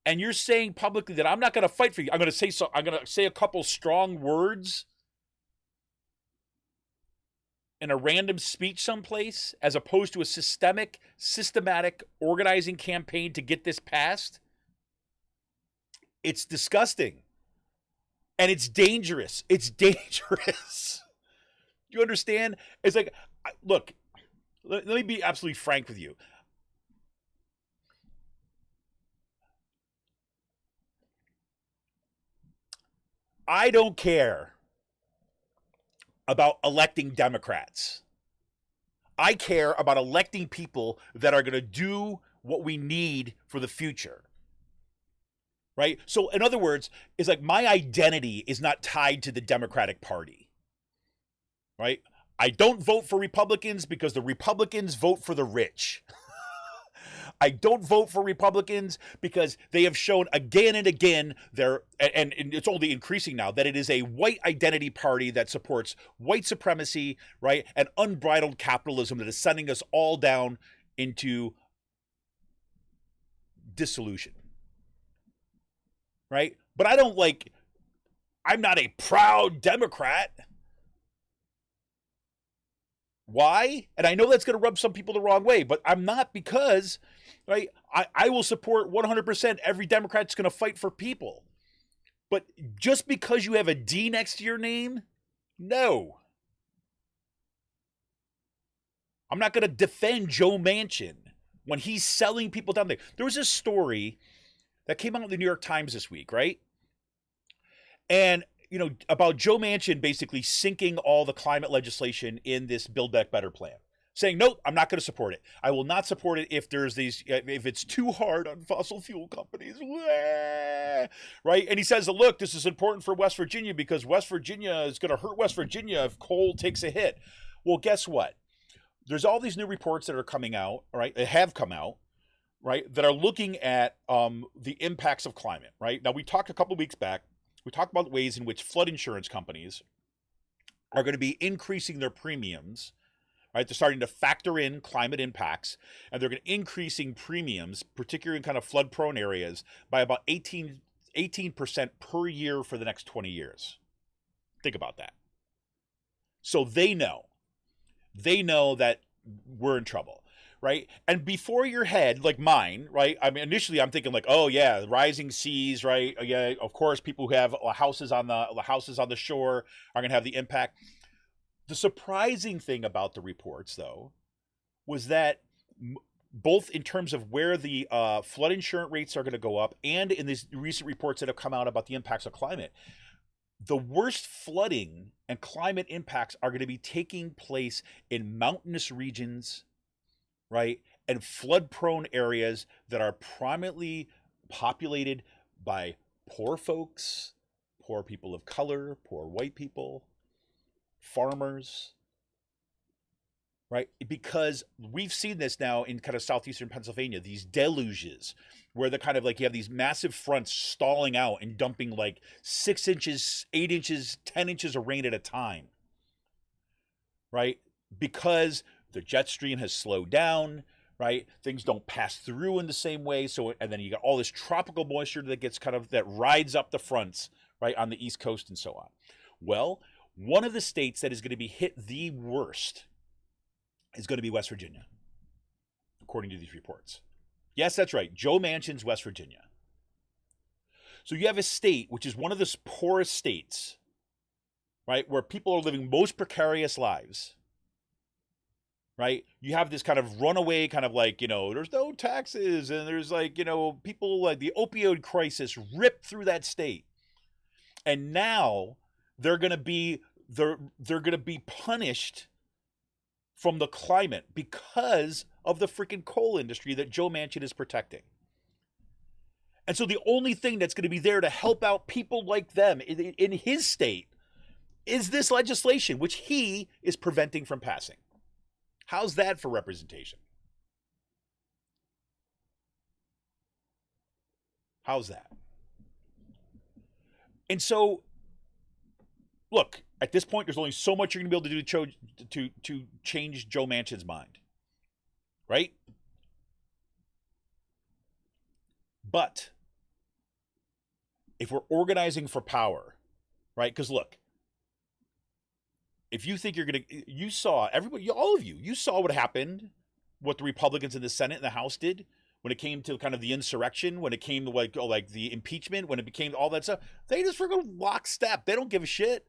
And you're saying publicly that I'm not going to fight for you. I'm going to say a couple strong words in a random speech someplace, as opposed to a systematic organizing campaign to get this passed. It's disgusting. And it's dangerous. It's dangerous. Do you understand? It's like, look, let me be absolutely frank with you. I don't care about electing Democrats. I care about electing people that are going to do what we need for the future. Right? So, in other words, it's like my identity is not tied to the Democratic Party. Right? I don't vote for Republicans because the Republicans vote for the rich. I don't vote for Republicans because they have shown again and again and it's only increasing now, that it is a white identity party that supports white supremacy, right? And unbridled capitalism that is sending us all down into dissolution. Right? But I'm not a proud Democrat. Why? And I know that's going to rub some people the wrong way, but I'm not, because, right, I will support 100% every Democrat that's going to fight for people. But just because you have a D next to your name, no. I'm not going to defend Joe Manchin when he's selling people down there. There was a story that came out in the New York Times this week, right? And about Joe Manchin basically sinking all the climate legislation in this Build Back Better plan, saying, nope, I'm not going to support it. I will not support it if it's too hard on fossil fuel companies. Right? And he says, look, this is important for West Virginia because West Virginia is going to hurt West Virginia if coal takes a hit. Well, guess what? There's all these new reports that are coming out, right? They have come out, right? That are looking at the impacts of climate, right? Now, we talked a couple of weeks back. We talked about ways in which flood insurance companies are going to be increasing their premiums, right? They're starting to factor in climate impacts, and they're going to increasing premiums, particularly in kind of flood-prone areas, by about 18% per year for the next 20 years. Think about that. So they know that we're in trouble. Right? And before your head, like mine, right? I mean, initially I'm thinking like, oh yeah, rising seas, right? Yeah, of course, people who have houses on the shore are going to have the impact. The surprising thing about the reports, though, was that both in terms of where the flood insurance rates are going to go up, and in these recent reports that have come out about the impacts of climate, the worst flooding and climate impacts are going to be taking place in mountainous regions, right? And flood-prone areas that are prominently populated by poor folks, poor people of color, poor white people, farmers, right? Because we've seen this now in kind of southeastern Pennsylvania, these deluges where the kind of like you have these massive fronts stalling out and dumping like 6 inches, 8 inches, 10 inches of rain at a time, right? Because the jet stream has slowed down, right? Things don't pass through in the same way. So, and then you got all this tropical moisture that rides up the fronts, right, on the East Coast and so on. Well, one of the states that is going to be hit the worst is going to be West Virginia, according to these reports. Yes, that's right. Joe Manchin's West Virginia. So you have a state which is one of the poorest states, right, where people are living most precarious lives. Right? You have this kind of runaway kind of like, there's no taxes, and there's like, people like the opioid crisis ripped through that state. And now they're going to be punished from the climate because of the freaking coal industry that Joe Manchin is protecting. And so the only thing that's going to be there to help out people like them in his state is this legislation, which he is preventing from passing. How's that for representation? How's that? And so, look, at this point, there's only so much you're going to be able to do to change Joe Manchin's mind, right? But if we're organizing for power, right? Because look, if you think you're going to, you saw, everybody, all of you saw what happened, what the Republicans in the Senate and the House did when it came to kind of the insurrection, when it came to like the impeachment, when it became all that stuff. They just were going lockstep. They don't give a shit.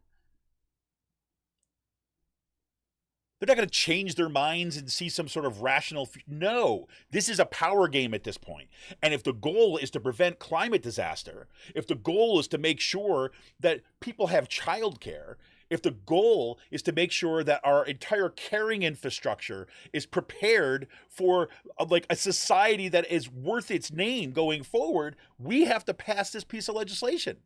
They're not going to change their minds and see some sort of rational. No, this is a power game at this point. And if the goal is to prevent climate disaster, if the goal is to make sure that people have childcare, if the goal is to make sure that our entire caring infrastructure is prepared for like a society that is worth its name going forward, we have to pass this piece of legislation.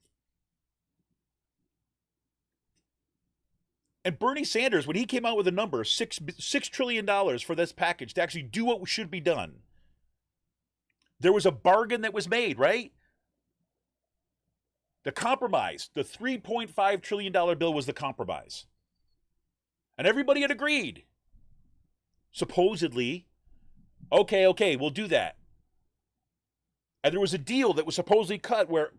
And Bernie Sanders, when he came out with a number, $6 trillion for this package to actually do what should be done, there was a bargain that was made, right? The compromise, the $3.5 trillion bill was the compromise. And everybody had agreed. Supposedly, okay, we'll do that. And there was a deal that was supposedly where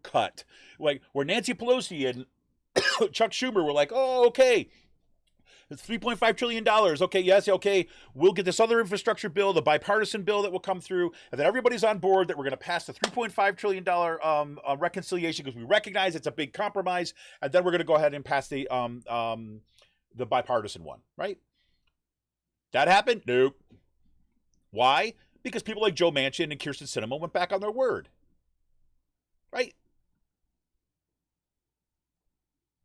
Nancy Pelosi and Chuck Schumer were like, oh, okay, it's $3.5 trillion. Okay, yes, okay. We'll get this other infrastructure bill, the bipartisan bill that will come through, and then everybody's on board that we're going to pass the $3.5 trillion reconciliation because we recognize it's a big compromise, and then we're going to go ahead and pass the bipartisan one, right? That happened? Nope. Why? Because people like Joe Manchin and Kirsten Sinema went back on their word, right?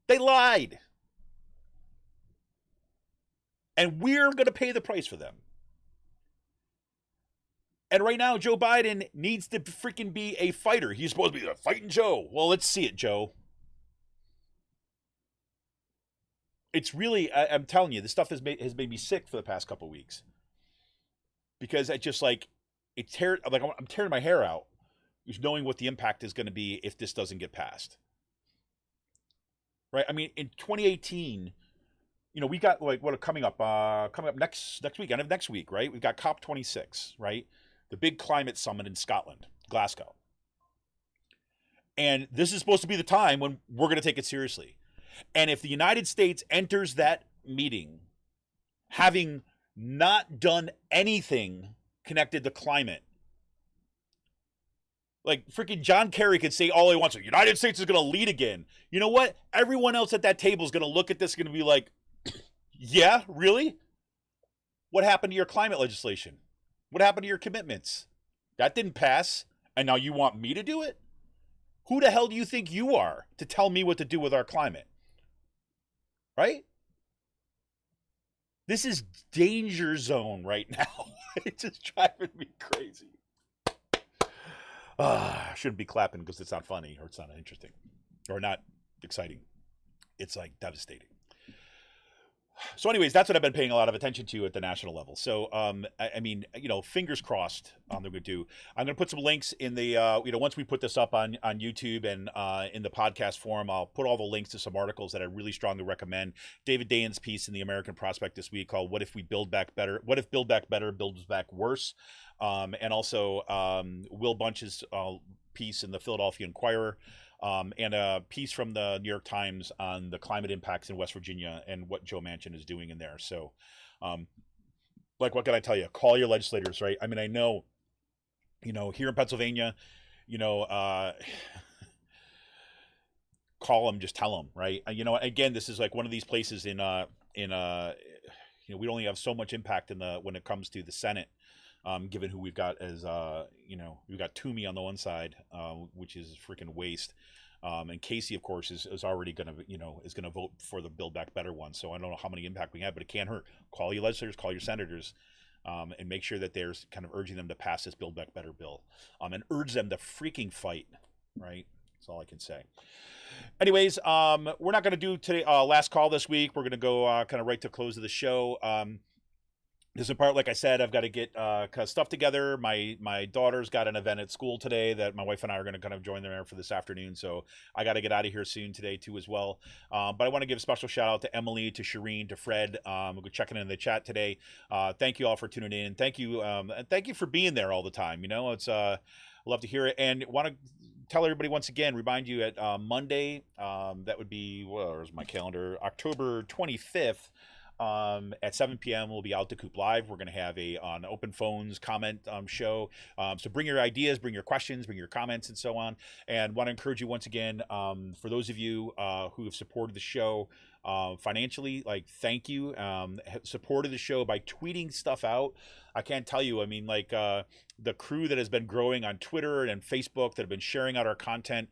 They lied. And we're going to pay the price for them. And right now, Joe Biden needs to freaking be a fighter. He's supposed to be a fighting Joe. Well, let's see it, Joe. It's really, I'm telling you, this stuff has made me sick for the past couple of weeks. Because I'm tearing my hair out, just knowing what the impact is going to be if this doesn't get passed. Right? I mean, in 2018, we got coming up next week, end of next week, right? We've got COP26, right? The big climate summit in Scotland, Glasgow. And this is supposed to be the time when we're going to take it seriously. And if the United States enters that meeting having not done anything connected to climate, like freaking John Kerry could say all he wants, the United States is going to lead again. You know what? Everyone else at that table is going to look at this and going to be like, yeah, really? What happened to your climate legislation? What happened to your commitments? That didn't pass, and now you want me to do it? Who the hell do you think you are to tell me what to do with our climate? Right? This is danger zone right now. It's just driving me crazy. I shouldn't be clapping because it's not funny or it's not interesting or not exciting. It's like devastating. So anyways, that's what I've been paying a lot of attention to at the national level. So, I mean, fingers crossed they're going to do. I'm going to put some links in the, once we put this up on YouTube and in the podcast form, I'll put all the links to some articles that I really strongly recommend. David Dayen's piece in the American Prospect this week called "What If We Build Back Better? What if Build Back Better builds back worse?" And also Will Bunch's piece in the Philadelphia Inquirer. And a piece from the New York Times on the climate impacts in West Virginia and what Joe Manchin is doing in there. So, what can I tell you? Call your legislators, right? I mean, I know, here in Pennsylvania, call them, just tell them, right? Again, this is like one of these places we only have so much impact when it comes to the Senate. Given who we've got as, we've got Toomey on the one side, which is freaking waste. And Casey, of course, is already going to, is going to vote for the Build Back Better one. So I don't know how many impact we have, but it can't hurt. Call your legislators, call your senators, and make sure that there's kind of urging them to pass this Build Back Better bill, and urge them to freaking fight. right? That's all I can say. Anyways, we're not going to do today last call this week. We're going to go kind of right to close of the show. This is part, like I said, I've got to get stuff together. My daughter's got an event at school today that my wife and I are going to kind of join there for this afternoon. So I got to get out of here soon today too as well. But I want to give a special shout out to Emily, to Shireen, to Fred. We're checking in the chat today. Thank you all for tuning in. Thank you, and thank you for being there all the time. You know, it's love to hear it, and want to tell everybody once again, remind you at Monday, that would be, where's my calendar, October 25th. At 7 p.m. we'll be out to Coop Live. We're going to have an open phones comment show. So bring your ideas, bring your questions, bring your comments, and so on. And want to encourage you once again, for those of you who have supported the show financially, like, thank you. Supported the show by tweeting stuff out. I can't tell you. I mean, like, the crew that has been growing on Twitter and Facebook that have been sharing out our content.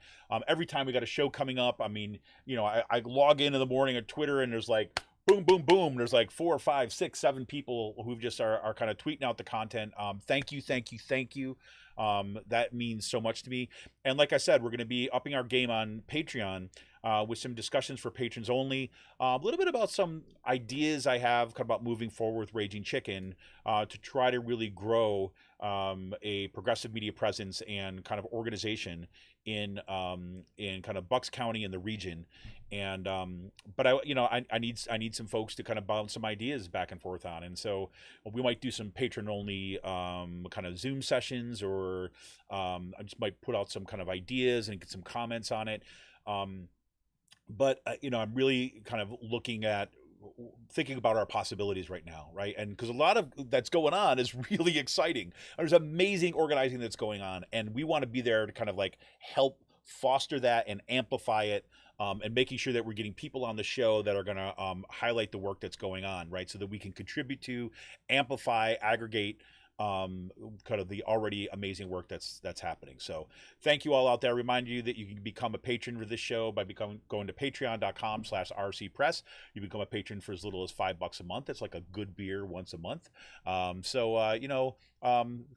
Every time we got a show coming up, I mean, you know, I log in the morning at Twitter and there's like, boom, boom, boom. There's like 4, 5, 6, 7 people who just are kind of tweeting out the content. Thank you, thank you, thank you. That means so much to me. And like I said, we're going to be upping our game on Patreon with some discussions for patrons only. A little bit about some ideas I have kind of about moving forward with Raging Chicken to try to really grow a progressive media presence and kind of organization in kind of Bucks County and the region. And but I need some folks to kind of bounce some ideas back and forth on, and so we might do some patron only kind of Zoom sessions, or I just might put out some kind of ideas and get some comments on it. But I'm really kind of thinking about our possibilities right now, right? And because a lot of that's going on is really exciting. There's amazing organizing that's going on, and we want to be there to kind of like help foster that and amplify it, and making sure that we're getting people on the show that are going to highlight the work that's going on, right? So that we can contribute to, amplify, aggregate kind of the already amazing work that's happening. So thank you all out there. I remind you that you can become a patron for this show by going to patreon.com/rcpress. You become a patron for as little as $5 a month. It's like a good beer once a month.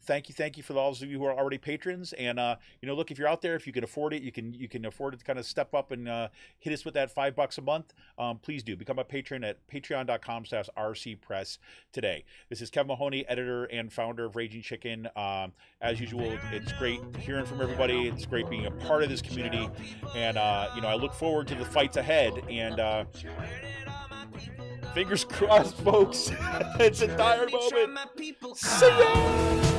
Thank you for those of you who are already patrons. And look, if you're out there, if you can afford it, you can afford to kind of step up and hit us with that $5 a month. Please do become a patron at patreon.com/rcpress today. This is Kevin Mahoney, editor and founder of Raging Chicken. As usual, it's great hearing from everybody. It's great being a part of this community, and I look forward to the fights ahead. And fingers crossed, folks. It's a dire moment. See ya.